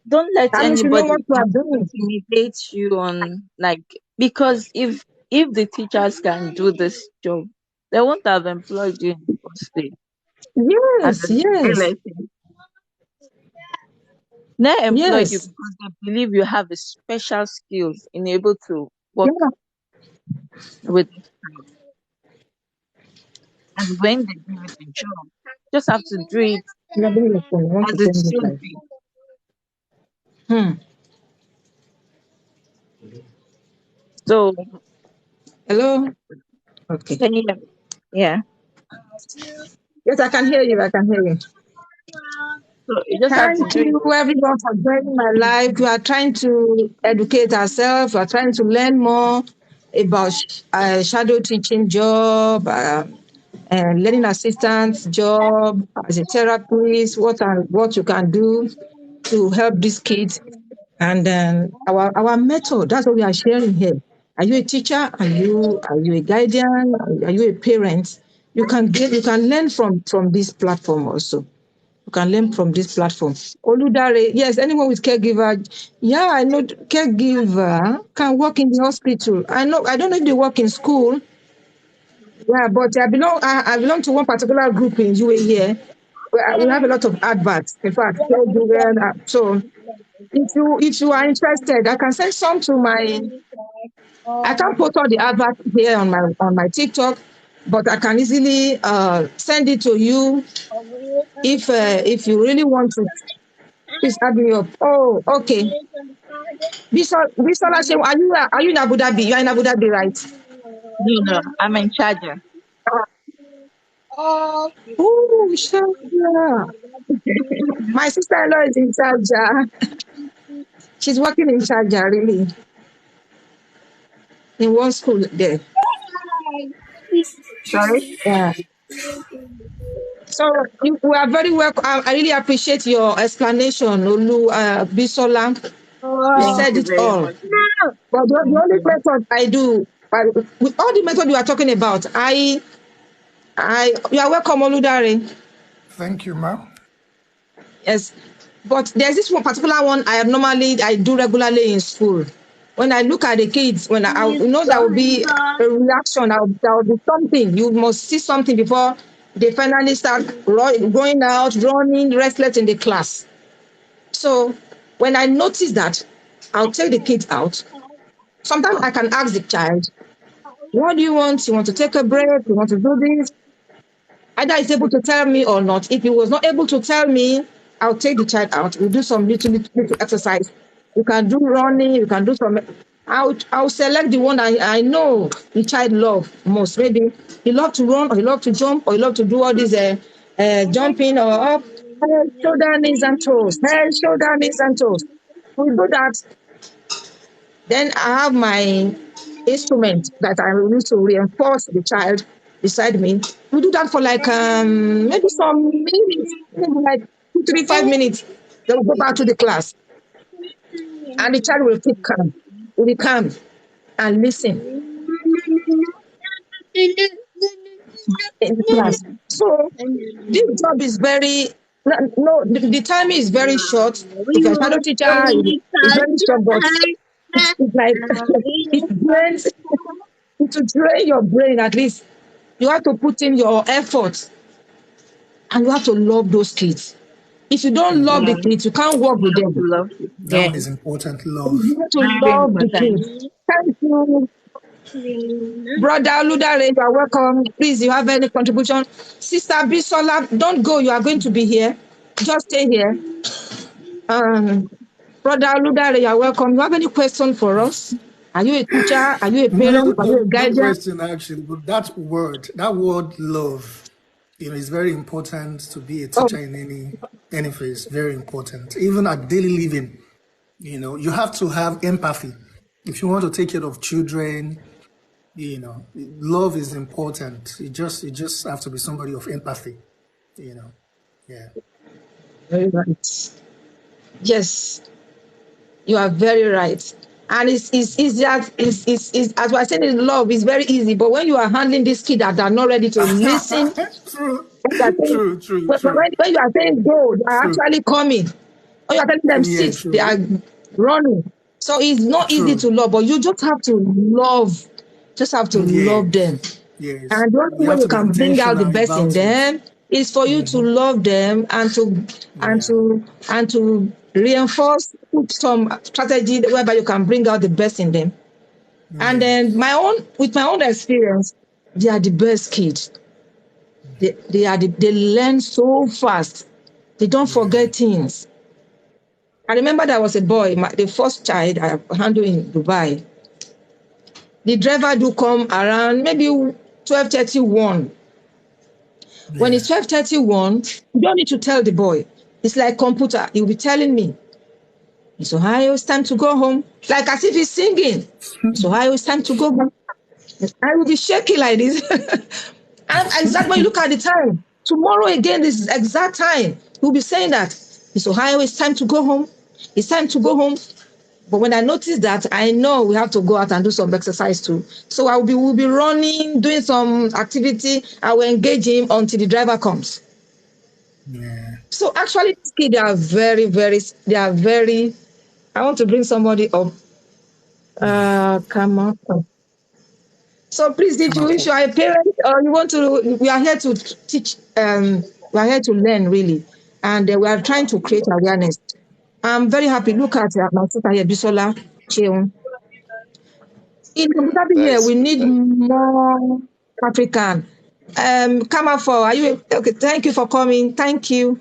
don't let That means you know anybody what you are doing. intimidate you on, like, because if the teachers can do this job, they won't have employed you in the first place. And Yes, then yes, they employed you yes. because they believe you have a special skills in able to work Yeah. with this child. And when they give you the job, just have to do it You are doing your phone. I want to as it change this should life. be. Hmm. So Hello? Okay. can you hear me? Yeah. Yes, I can hear you. I can hear you. So you just have to Thank do it. you, everyone, for joining my life. We are trying to educate ourselves. We are trying to learn more about shadow teaching job, and learning assistant job as a therapist. What you can do to help these kids, and then our method. That's what we are sharing here. Are you a teacher? Are you a guardian? Are you a parent? You can learn from this platform also. You can learn from this platform. Oludare, yes, anyone with caregiver. Yeah, I know caregiver can work in the hospital. I don't know if they work in school. Yeah, but I belong to one particular group in UA here. Where we have a lot of adverts. In fact, caregiver. So if you are interested, I can send some to my. I can't put all the adverts here on my TikTok, but I can easily send it to you if you really want to. Please add me up. Oh, okay. Bisola, are you in Abu Dhabi? You are in Abu Dhabi, right? No, no, I'm in charge. Oh, Sharjah. My sister-in-law is in Sharjah. She's working in Sharjah, really, in one school there. Sorry? Yeah. So we are very welcome. I really appreciate your explanation, Olu Bisola. You Thank said you it very all. much. But the Thank only you. method I do, with all the method you are talking about, you are welcome, Oludare. Thank you, Ma. Yes, but there's this one particular one I do regularly in school. When I look at the kids, when you know there will be a reaction, there will be something. You must see something before they finally start going out, running, restless in the class. So when I notice that, I'll take the kids out. Sometimes I can ask the child, "What do you want? You want to take a break? You want to do this?" Either he's able to tell me or not. If he was not able to tell me, I'll take the child out. We'll do some little exercise. You can do running. You can do some. I'll select the one I know the child love most. Maybe he love to run, or he love to jump, or he love to do all these jumping or up, head, shoulder, knees and toes, head, shoulder, knees and toes. We do that. Then I have my instrument that I will use to reinforce the child beside me. We do that for like maybe some minutes, maybe like 2, 3, 5 minutes. Then we go back to the class, and the child will keep calm. Will be calm and listen in the class. So this job is very no, the time is very short. If you're a shadow teacher, it's very short, but it's like it drains. To drain your brain, at least you have to put in your effort, and you have to love those kids. If you don't love Yeah, the kids, you can't work with them. love it. That Yeah, one is important. You Love. have to very love the important. kids. Thank you, brother Ludare. You are welcome. Please, you have any contribution? Sister Bisola, don't go. You are going to be here. Just stay here. Um, brother Ludare, you are welcome. You have any question for us? Are you a teacher? Are you a No, parent? Are you a no guardian? question actually, but that word love, is very important to be a Oh, teacher in any phase. Very important. Even at daily living, you have to have empathy. If you want to take care of children, love is important. You just have to be somebody of empathy. Yeah. very right. Yes, you are very right. And it's easier, it's as we're saying in love, it's very easy. But when you are handling these kids that are not ready to listen, True, when you are saying, true, true, when, true, when you are saying go, they are true. actually coming. When you are telling them Yeah, sit, they true, are running. So it's not easy true. to love, but you just have to love, just have to love Yes, them. yes. And the We only way have you to be can bring out the intentional best in about it. them is for you to love them and to and Yeah, to and to reinforce put some strategy whereby you can bring out the best in them. And yeah, then with my own experience, they are the best kids. They learn so fast. They don't yeah, forget things. I remember there was a boy, the first child I handled in Dubai. The driver do come around maybe 12:31. When yeah. it's 12:31, you don't need to tell the boy. It's like computer. He'll be telling me, it's Ohio, it's time to go home. Like as if he's singing. It's Ohio, it's time to go home. I will be shaking like this. And exactly when you look at the time, tomorrow again, this exact time, he'll be saying that it's Ohio, it's time to go home. It's time to go home. But when I notice that, I know we have to go out and do some exercise too. So we'll be running, doing some activity. I will engage him until the driver comes. Yeah. So actually, these kids, they are very, I want to bring somebody up. Come on. So please, if Come up. you are a parent or you want to, we are here to teach, we are here to learn really. And we are trying to create awareness. I'm very happy. Look at my sister here, Bisola Cheun. In Abu Dhabi here, That's we good. need more African. Come up for, are you, okay, thank you for coming. Thank you.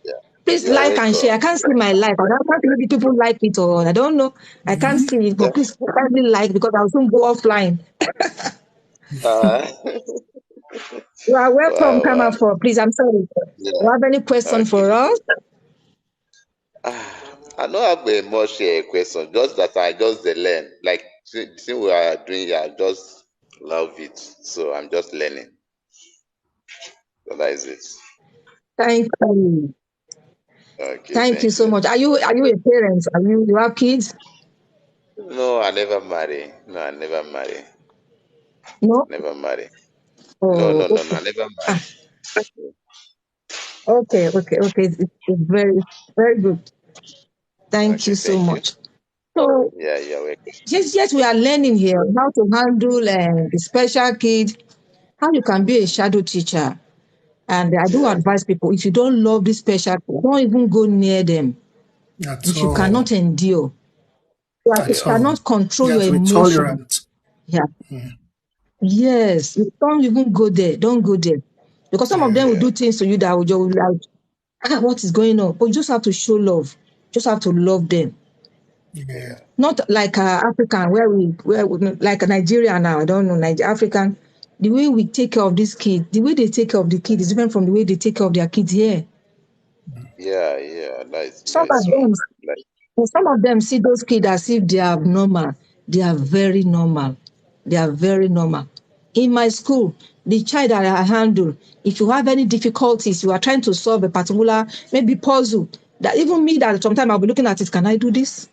Yeah. Please You're like and share. I welcome. can't see my like. I don't know if people like it or I don't know. I can't see it, but Yeah. please kindly like because I'll soon go offline. Uh, You are welcome, wow, come wow. up for please. I'm sorry. Yeah. You have any question for Okay. us? I don't have a much question, just that I just dey learn. Like, since we are doing here, I just love it. So I'm just learning. So that is it. Thank you. Okay, Thank you thank so you. much. Are you a parent? You have kids? No, I never marry. No, I never marry. No? Never marry. No, Oh, no, no, no, okay. I never Ah, marry. okay. It's very good. Thank Okay, you so thank you. much. So Yeah, you're welcome. yes, we are learning here how to handle the special kid, how you can be a shadow teacher. And I do Yeah, advise people, if you don't love this special, don't even go near them. At If you all. cannot endure, you At all. cannot control You your have to be emotion. tolerant. Yeah. Yes. You don't even go there. Don't go there. Because some of them will yeah, do things to you that will just be like, what is going on? But you just have to show love. Just have to love them. Yeah. yeah, Not like African, where we, like Nigeria now, I don't know, African. The way we take care of this kid, the way they take care of the kid is different from the way they take care of their kids here. yeah, yeah. Some That's of true. them Like, Some of them see those kids as if they are abnormal. They are very normal. They are very normal. In my school, the child that I handle, if you have any difficulties, you are trying to solve a particular maybe puzzle, that even me that sometimes I'll be looking at it, can I do this?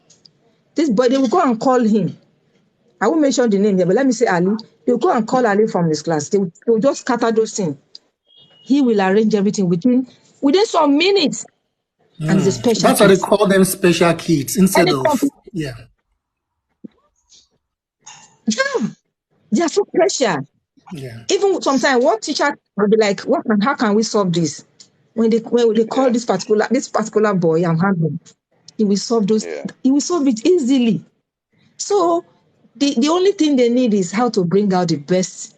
This boy, they will go and call him. I won't mention the name here, but let me say Ali. They will go and call Ali from his class. They will just scatter those things. He will arrange everything within some minutes, and it's a special That's why they case. call them special kids instead Any of, company, yeah. yeah, they are so special. Yeah. Even sometimes one teacher will be like, how can we solve this? When they call yeah, this particular boy I'm handling, yeah, he will solve it easily. So the only thing they need is how to bring out the best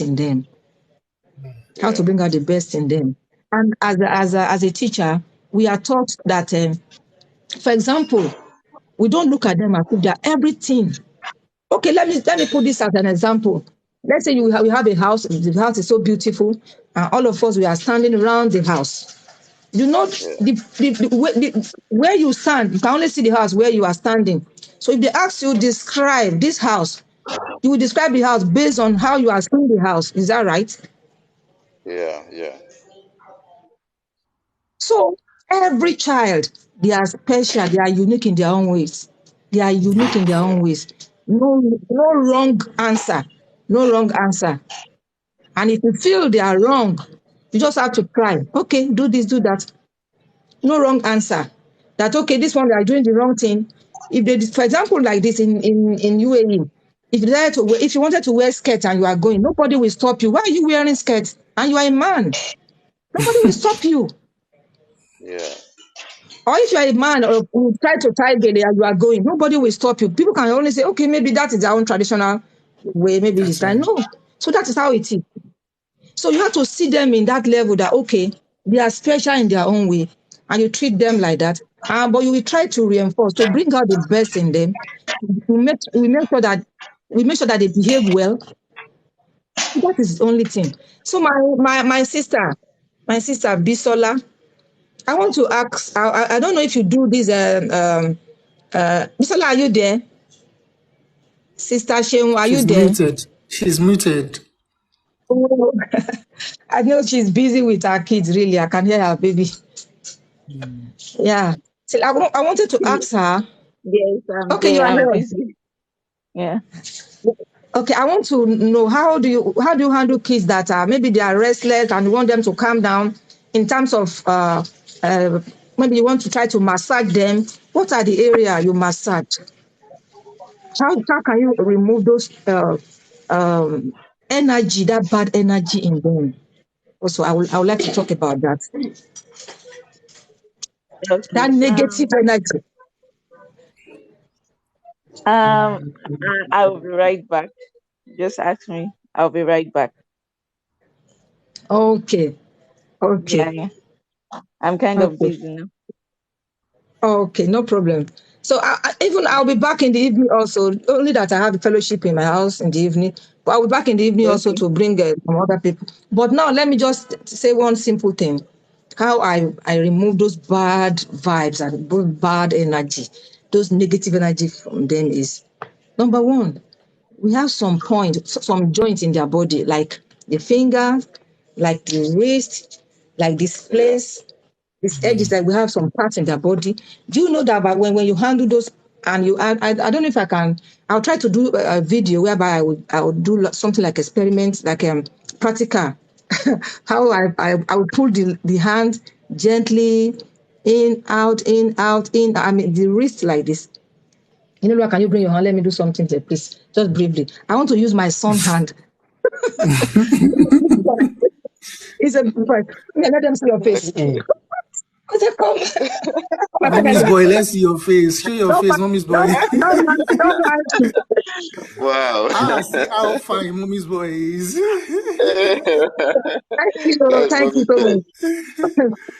in them, how to yeah, bring out the best in them. And as a teacher, we are taught that, for example, we don't look at them as if they're everything. Okay, let me put this as an example. Let's say we have a house. The house is so beautiful, and all of us we are standing around the house. You know yeah, where you stand. You can only see the house where you are standing. So if they ask you describe this house, you will describe the house based on how you are seeing the house. Is that right? yeah, yeah, So every child. They are special. They are unique in their own ways. They are unique in their own ways. No wrong answer. No wrong answer. And if you feel they are wrong, you just have to try. Okay, do this, do that. No wrong answer. That okay, this one they are doing the wrong thing. If they, for example, like this in UAE, if you wanted to wear skirt and you are going, nobody will stop you. Why are you wearing skirt? And you are a man. Nobody will stop you. Yeah. Or if you are a man or you try to tie gele and you are going, nobody will stop you. People can only say, okay, maybe that is their own traditional way, maybe it's That's right. right. No. So that is how it is. So you have to see them in that level that, okay, they are special in their own way, and you treat them like that. But you will try to reinforce, to bring out the best in them. We make sure that they behave well. That is the only thing. So my sister Bisola, I want to ask. I don't know if you do this. Bisola, are you there? Sister Sheun, are you She's there? muted. She's muted. Oh, I know she's busy with her kids. Really, I can hear her baby. Yeah. So I wanted to ask her. Yes, I'm Okay, you there. are I'm here. busy. Yeah. Okay, I want to know how do you handle kids that are maybe they are restless and you want them to calm down in terms of maybe you want to try to massage them. What are the area you massage? How can you remove those energy, that bad energy in them? Also, I would like to talk about that. That Okay. negative energy. I'll be right back. Just ask me. I'll be right back. Okay, Yeah, okay, yeah. I'm kind of okay. busy now. Okay, no problem. So even I'll be back in the evening also. Only that I have a fellowship in my house in the evening, but I'll be back in the evening also Okay. to bring some other people. But now let me just say one simple thing: how I remove those bad vibes and those bad energy, those negative energy from them is number one. We have some some joints in their body, like the finger, like the wrist, like this Yeah. place. These edges that we have some parts in their body. Do you know that when you handle those and I don't know if I can, I'll try to do a video whereby I would do something like experiment, like practical. How I would pull the hand gently in, out, in, out, in. I mean, the wrist like this. You know, can you bring your hand? Let me do something there, please. Just briefly. I want to use my son hand. It's a boy. Let them see your face. I said, come. I said, Mommy's boy, let's see your face. Show your face, mommy's boy. don't mind. Wow. See how fine mommy's boy is. That's Thank you mommy so boy. much.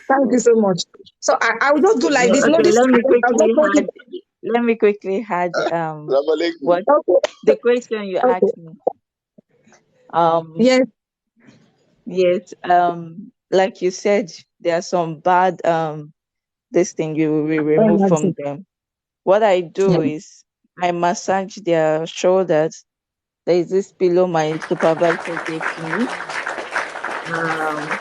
Thank you so much. So I will just do like this. No, Okay, this I'll just hold it. let me quickly add Salam alaikum. what Okay. the question you Okay. asked me. Um Yes. yes, like you said, there are some bad this thing you will remove from Energy. them. What I Yeah. do is I massage their shoulders. There is this pillow my supervisor gave to me. Um,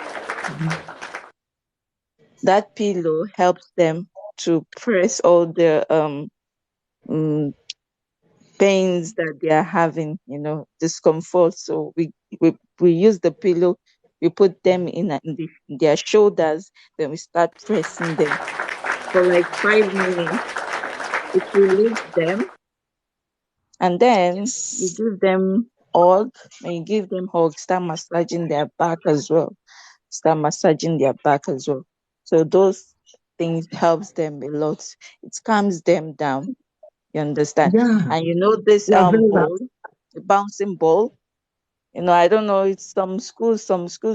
that pillow helps them to press all the mm, pains that they are having, discomfort. So we use the pillow, we put them in their shoulders, then we start pressing them for like 5 minutes. It relieves them, and then you Yes. give them hug. When you give them hug, start massaging their back as well. Start massaging their back as well. So those things helps them a lot. It calms them down. You understand? Yeah. And this You are very right. ball, the bouncing ball. I don't know. It's some schools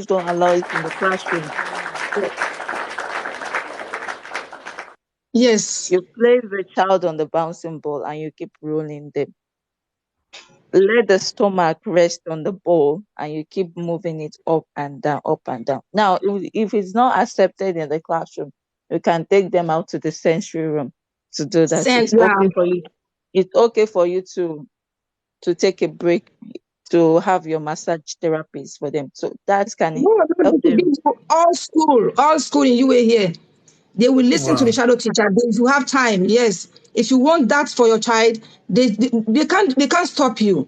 don't allow it in the classroom. So Yes. you place the child on the bouncing ball and you keep rolling them. Let the stomach rest on the ball and you keep moving it up and down, up and down. Now, if it's not accepted in the classroom, you can take them out to the sensory room to do that. Send. It's Yeah. okay for you. It's okay for you to take a break, to have your massage therapies for them. So that can No, help them. all school in UA here. They will listen to the Wow. shadow teacher. If you have time, yes. If you want that for your child, they can't stop you.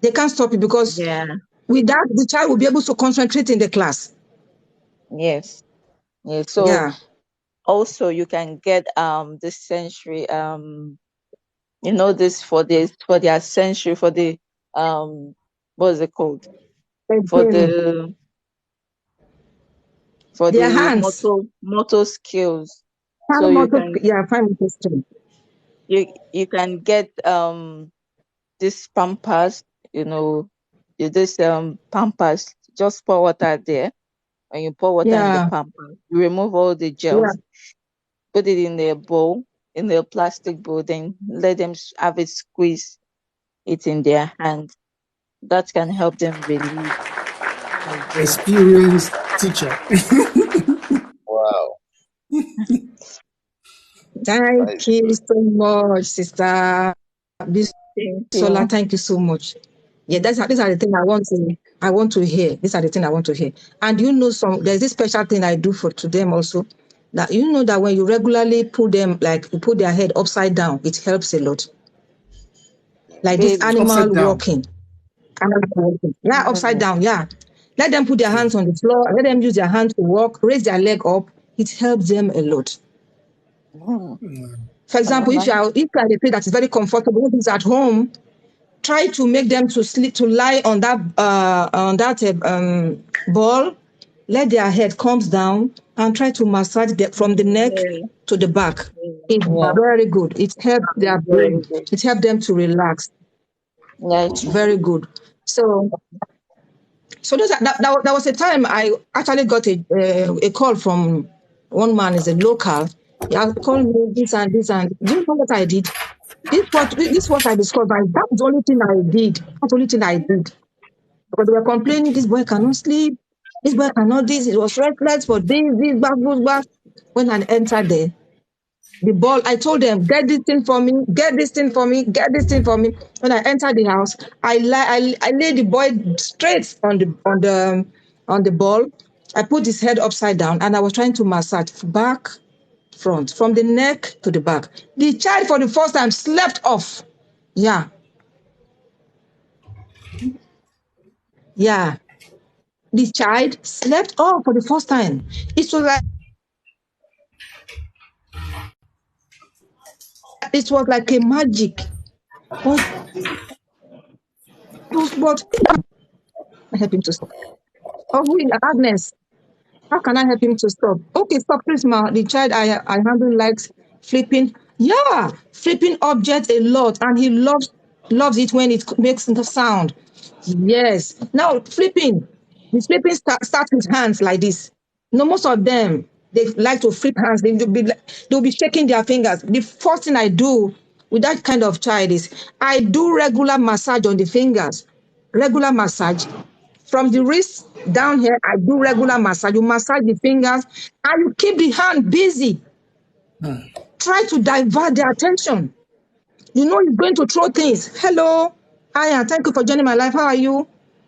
They can't stop you because Yeah. with that the child will be able to concentrate in the class. Yes. Yeah. So Yeah. also you can get this sensory this for their sensory for the what is it called? For Again, the for their the hands. motor skills. So Fine motor, yeah, fine motor skill. you can get this pampers, this pampers, just pour water there. When you pour water in the Yeah, pampers, you remove all the yeah. gels, put it in a bowl, in a plastic bowl, then let them have it squeeze it in their hand. That can help them release as well. Experienced teacher. Wow. Thank That is you good. so much, Sister Thank Sola. you. Thank you so much. Yeah, these are the things I want to hear. These are the things I want to hear. And there's this special thing I do to them also. That that when you regularly put them, like you put their head upside down, it helps a lot. Like this Baby. Upside animal down. walking. Animal walking. Yeah, upside Mm. down. Yeah. Let them put their Okay. hands on the floor. Let them use their hands to walk. Raise their leg up. It helps them a lot. Mm. Mm. For example, if you are a place that is very comfortable, if it's at home, try to make them to lie on that ball. Let their head comes down and try to massage from the neck Yeah. to the back. It's Yeah. very good. It helps their It's very brain. good. It helps them to relax. Yeah, it's Very true. good. So that was a time I actually got a call from one man, is a local. He had called me this and this, and do you know what I did? This what I discovered. That was the only thing I did. That's the only thing I did. Because they were complaining, this boy cannot sleep, this boy cannot this, it was restless for days, this, back, goes back. When I entered there, the ball, I told them, get this thing for me, get this thing for me, get this thing for me. When I entered the house, I laid the boy straight on the ball. I put his head upside down and I was trying to massage back, front, from the neck to the back. The child for the first time slept off. Yeah, yeah. The child slept off for the first time. It was like a magic. But I help him to stop. Oh, who is Agnes? How can I help him to stop? Okay, stop, please, ma. The child I handle likes flipping. Yeah, flipping objects a lot, and he loves it when it makes the sound. Yes. Now flipping. The flipping starts with hands like this. No, most of them they like to flip hands. They'll be shaking their fingers. The first thing I do with that kind of child is I do regular massage on the fingers. Regular massage from the wrist down here. I do regular massage. You massage the fingers and you keep the hand busy. Try to divert their attention. He's going to throw things. Hello. Hi, thank you for joining my life. How are you?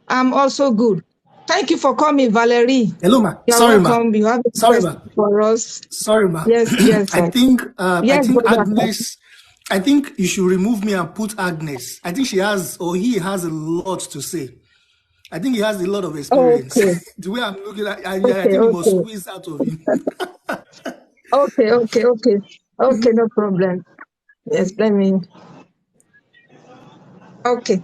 I'm also good. Thank you for coming, Valerie. Hello, ma. You're Sorry, ma. welcome. You have a Sorry, ma. question for us. Sorry, ma. Yes, yes, I sir. think Yes, brother. Agnes. I think you should remove me and put Agnes. I think she has or he has a lot to say. I think he has a lot of experience. Okay, The way I'm looking at, I okay, think we must okay. squeeze out of him. Okay, okay, okay. Okay, no problem. Yes, let me. Okay.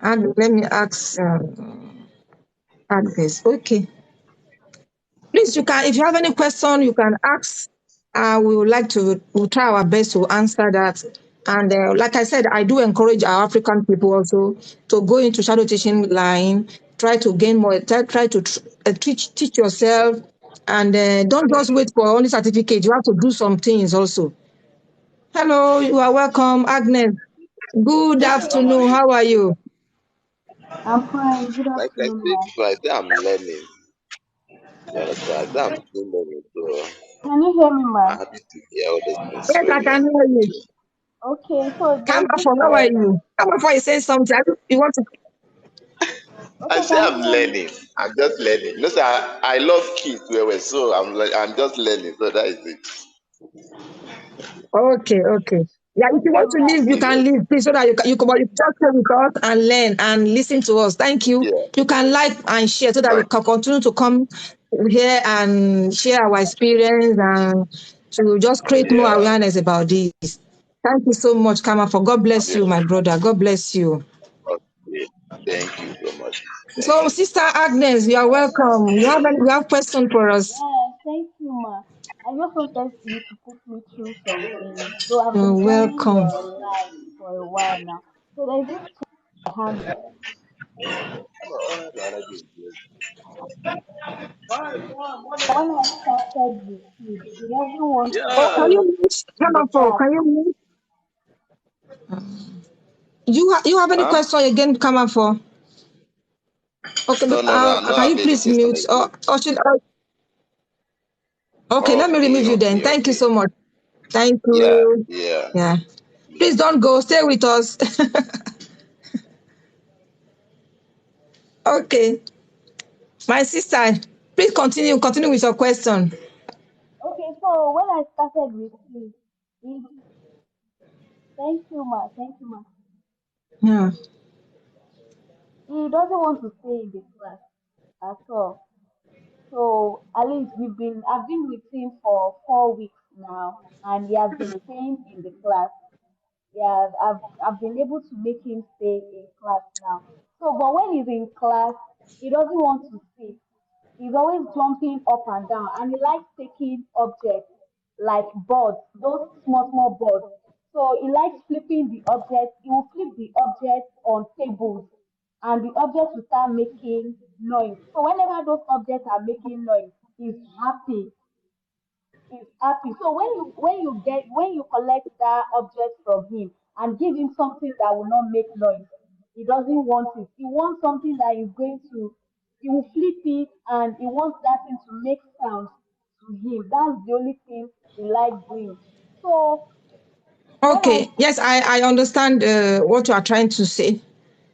And let me ask Agnes. Okay. Please, if you have any question, you can ask. We'll try our best to answer that. And like I said, I do encourage our African people also to go into shadow teaching line, try to gain more, try to teach yourself, and don't just wait for only certificate. You have to do some things also. Hello, you are welcome, Agnes. Good afternoon. How are you? I'm fine. Good Like I afternoon, said ma. before, I say I'm learning. You understand? I say I'm still learning, so Can you hear me, ma? I'm happy to hear all these things Yes, I from can you. hear you. Okay, so Come there's up this for how are you? Come up for you say something. You want to? I Okay, say can you I'm hear me? learning. I'm just learning. No, sir, I love kids very well, so I'm just learning. So that is it. Okay, okay. Yeah, if you Okay, want to ma. leave, you can leave, please, so that you can just stay with us and learn and listen to us. Thank you. Yeah. You can like and share so that we Okay. can continue to come here and share our experience and to just create more Yeah. awareness about this. Thank you so much, Kama. For God bless Yeah. you, my brother. God bless you. Okay. Thank you so much. Thank So, you. Sister Agnes, you are welcome. You have question for us? Yeah, thank you, ma. I just wanted you to put me through something. Though I've You're been joining welcome. your live for a while now. So there's this child I have. When I started with it, he doesn't want to Oh, can Yeah. you stay mute? in the Come for? class. Can you mute? You have any Huh? question again? Come for? Okay, No. I don't can have you any please question mute? again. Okay, let me remove you then. Thank you Okay. so much. Thank Yeah. you. Yeah. Yeah. Yeah. Please don't go. Stay with us. Okay. My sister, please continue. Continue with your question. Okay, so when I started with him, he, thank you, ma. Thank you, ma. Yeah. He doesn't want to stay in the class at all. So at least I've been with him for 4 weeks now, and he has been staying in the class. Yeah, I've been able to make him stay in class now. So, but when he's in class, he doesn't want to sit. He's always jumping up and down, and he likes taking objects like boards, those small boards. So he likes flipping the objects. He will flip the objects on tables, and the objects will start making noise. So whenever those objects are making noise, he's happy, is happy. So when you collect that object from him and give him something that will not make noise, he doesn't want it. He wants something that is going to he will flip it and he wants that thing to make sound to him. That's the only thing he likes doing. So when I Okay. Yes, I understand what you are trying to say.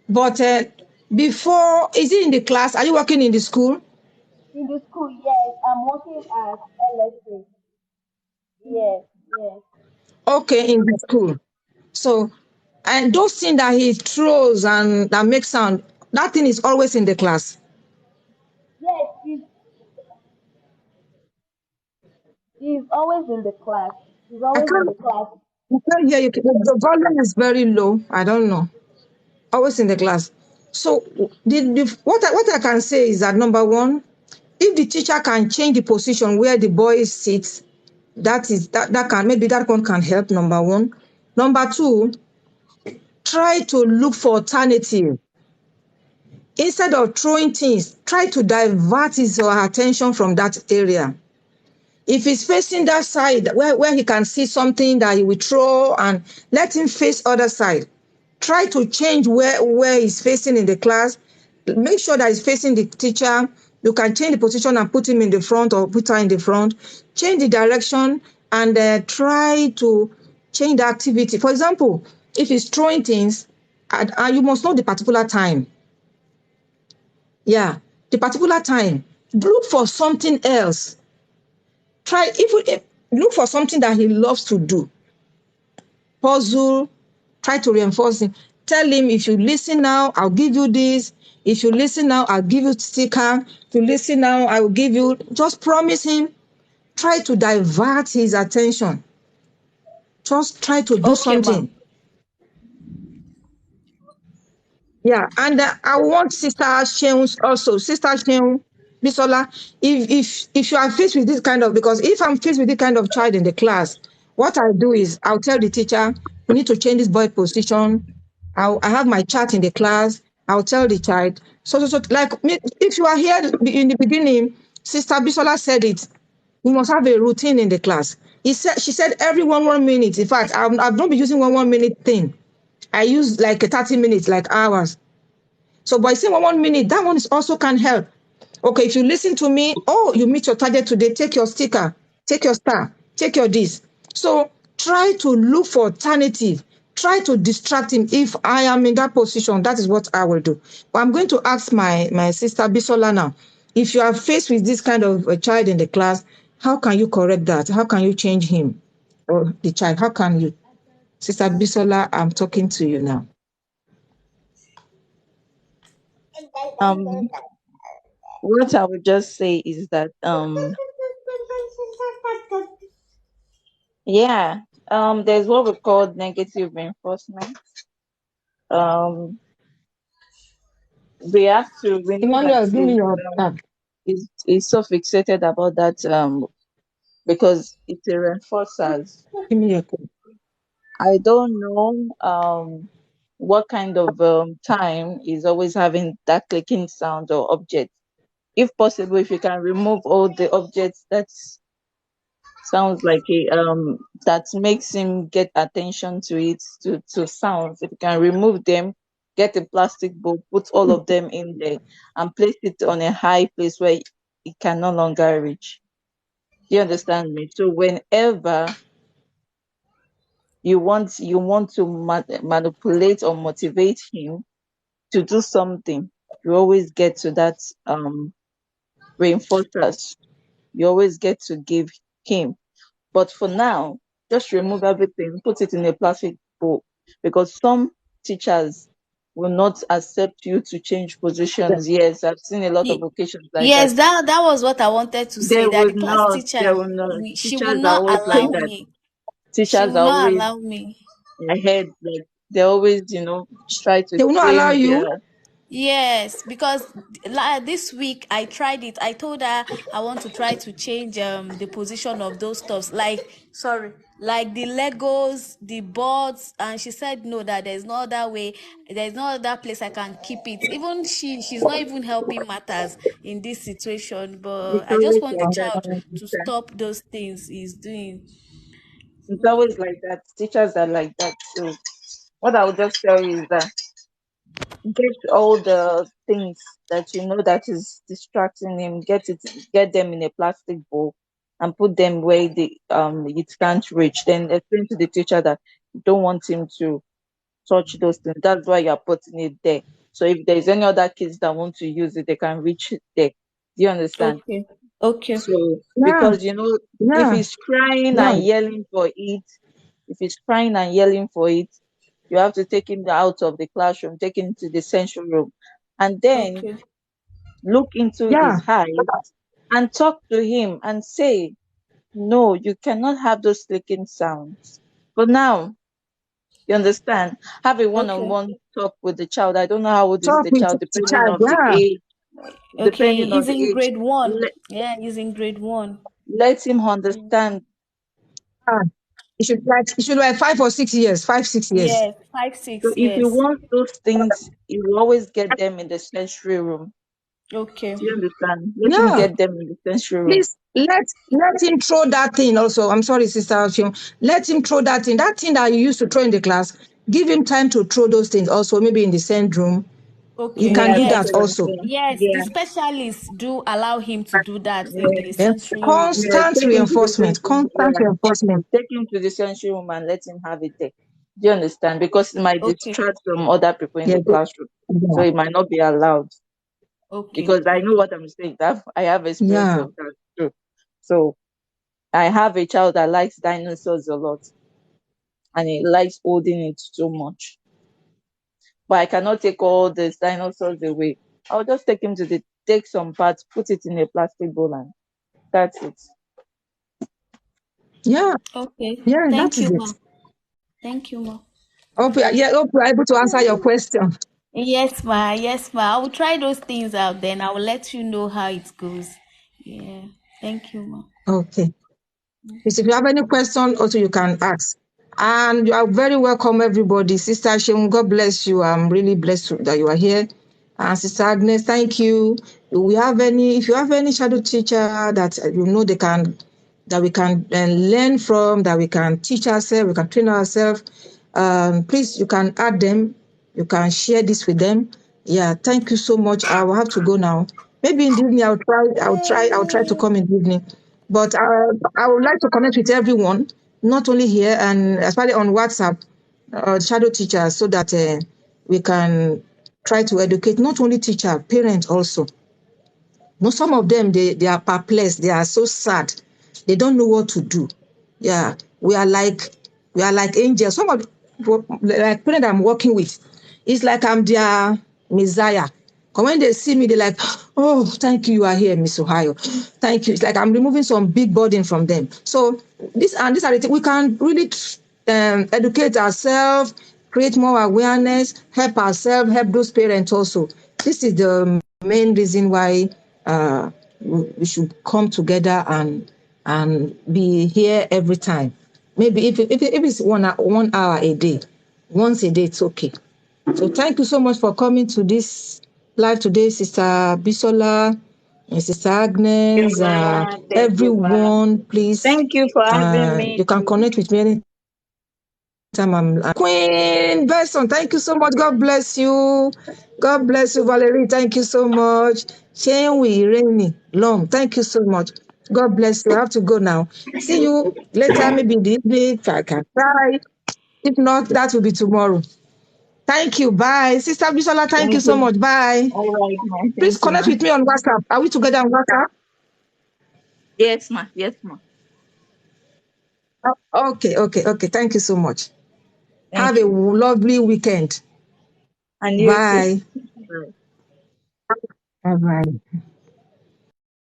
But before, is it in the class? Are you working in the school? in the school, yes, I'm working at LSA. Yes, yes. Okay, in the school. So, and those things that he throws and that make sound, that thing is always in the class. Yes, he's always in the class. He's I always in can't, the class. I can't hear you. The volume is very low. I don't know. Always in the class. So, what I can say is that number one, if the teacher can change the position where the boy sits, that can maybe that one can help. Number one. Number two, try to look for alternative. Instead of throwing things, try to divert his or her attention from that area. If he's facing that side where he can see something that he will throw, and let him face other side. Try to change where he's facing in the class. Make sure that he's facing the teacher. You can change the position and put him in the front or put her in the front. Change the direction and try to change the activity. For example, if he's throwing things, and you must know the particular time. Yeah, the particular time. Look for something else. Look for something that he loves to do. Puzzle, try to reinforce him. Tell him, if you listen now, I'll give you this. If you listen now, I'll give you sticker. If you listen now, I will give you. Just promise him. Try to divert his attention. Just try to do Okay, ma. something. Yeah, and I want Sister Sheun also. Sister Sheun, Bisola, if you are faced with this kind of, because if I'm faced with this kind of child in the class, what I do is I'll tell the teacher, we need to change this boy position. I have my chart in the class. I'll tell the child. So like if you are here in the beginning, Sister Bisola said it. We must have a routine in the class. She said every 1 minute. In fact, I've not been using 1 minute thing. I use like a 30 minutes, like hours. So by saying 1 minute, that one is also can help. Okay, if you listen to me, oh, you meet your target today, take your sticker, take your star, take your this. So try to look for alternative. try to distract him. If I am in that position, that is what I will do. But I'm going to ask my sister Bisola now. If you are faced with this kind of a child in the class, how can you correct that? How can you change him or the child? How can you? Sister Bisola, I'm talking to you now. What I would just say is that yeah, there's what we call negative reinforcement. Um, we have to, we know that Emmanuel, give me your tab. is so fixated about that because it reinforces. Give me your code. I don't know what kind of time is always having that clicking sound or object. If possible, if you can remove all the objects that sounds like a that makes him get attention to it, to sounds. If you can remove them, get a plastic bowl, put all of them in there, and place it on a high place where it can no longer reach. Do you understand me? So whenever you want to manipulate or motivate him to do something, you always get to that reinforcers. You always get to give him. But for now, just remove everything, put it in a plastic bowl, because some teachers will not accept you to change positions. Yes, I've seen a lot of Ye- occasions like that. Yes, that was what I wanted to They say. That would the class not, they teacher, will not. she will Teachers are not always like allow that. me. She Teachers will are not always allow me. ahead, like they always, try to They will not allow claim you. their. Yes, because this week I tried it. I told her I want to try to change the position of those stuffs, like the Legos, the boards, and she said no, that there's no other way, there's no other place I can keep it. Even she's not even helping matters in this situation. But It's I just always want the like that. child I to understand. stop those things he's doing. It's always like that. Teachers are like that. So what I would just tell you is that get all the things that you know that is distracting him, get them in a plastic bowl and put them where it can't reach. Then explain to the teacher that you don't want him to touch those things. That's why you're putting it there. So if there's any other kids that want to use it, they can reach it there. Do you understand? Okay. Okay. So Yeah, because if yeah, he's crying yeah. and yelling for it, if he's crying and yelling for it, you have to take him out of the classroom, take him to the central room, and then Okay. look into Yeah. his eyes and talk to him and say, no, you cannot have those clicking sounds. But now, you understand, have a Okay. one-on-one talk with the child. I don't know how old is Talk the with child, the depending child. on the Yeah. age, Okay. depending on He's the in age. grade one. Let, Yeah, he's in grade one. let him understand. Ah, it should be like 5 or 6 years. 5, 6 years. Yes, five, So six, if he yes. wants those things, he will always get them in the sensory room. Okay. Do you understand? Let him Yeah. get them in the sensory room. Please let him throw that thing also. I'm sorry, Sister Alfion. Let him throw that thing. That thing that you used to throw in the class. Give him time to throw those things also, maybe in the same room. He Okay. can Yeah, do that's that Yes. what I'm also. saying. Yes, the Yeah, specialists do allow him to do that in yeah, the Yeah. sensory room. yeah. Constant Take him to the reinforcement. sensory. Constant Yeah, reinforcement. take him to the sensory room and let him have it there. Do you understand? Because it might Okay. distract from other people in Yeah. the classroom, so Yeah. it might not be allowed. Okay. Because I know Okay. what I'm saying. That I have experience Yeah. of that too. So I have a child that likes dinosaurs a lot, and he likes holding it so much. But I cannot take all these dinosaurs away. I'll just take some parts, put it in a plastic bowl, and that's it. Yeah. Okay. Yeah. That Thank is you, it. ma. Thank you, ma. Hope you are able to answer your question. Yes, ma. Yes, ma. I will try those things out. Then I will let you know how it goes. Yeah. Thank you, ma. Okay. Please, if you have any question, also you can ask. And you are very welcome, everybody. Sister Shem, God bless you. I'm really blessed that you are here. And Sister Agnes, thank you. If you have any shadow teacher that you know that we can learn from, that we can teach ourselves, we can train ourselves, please, you can add them. You can share this with them. Yeah, thank you so much. I will have to go now. Maybe in the evening I'll try to come in the evening. But I would like to connect with everyone, not only here and especially on WhatsApp. shadow teachers so that we can try to educate not only teacher, parents also. No, some of them they are perplexed. They are so sad. They don't know what to do. Yeah, we are like angels. Some of like parents I'm working with, it's like I'm their messiah. Because when they see me, they're like, "Oh, thank you, you are here, Miss Ohio. Thank you." It's like I'm removing some big burden from them. So these are the things we can really educate ourselves, create more awareness, help ourselves, help those parents also. This is the main reason why we should come together and be here every time. Maybe if it's 1 hour a day, once a day, it's okay. So thank you so much for coming to this live today, Sister Bisola, and Sister Thank you, Agnes, Ma. Thank you, Ma. everyone, please. Thank you for having me You can too. connect with me anytime. Queen Besson, thank you so much. God bless you. God bless you, Valerie. Thank you so much. Chenwi Irene Long, thank you so much. God bless you. I have to go now. See you later, maybe in the evening if I can try. If not, that will be tomorrow. Thank you. Bye. Sister Bisola, thank you Thank so you. much. Bye. All right, Ma. Please Thank you, connect Ma. with me on WhatsApp. Are we together on WhatsApp? Yes, Ma. Yes, Ma. Okay. Thank you so much. Have Thank a you. lovely weekend. And you too. Bye. Bye. Bye.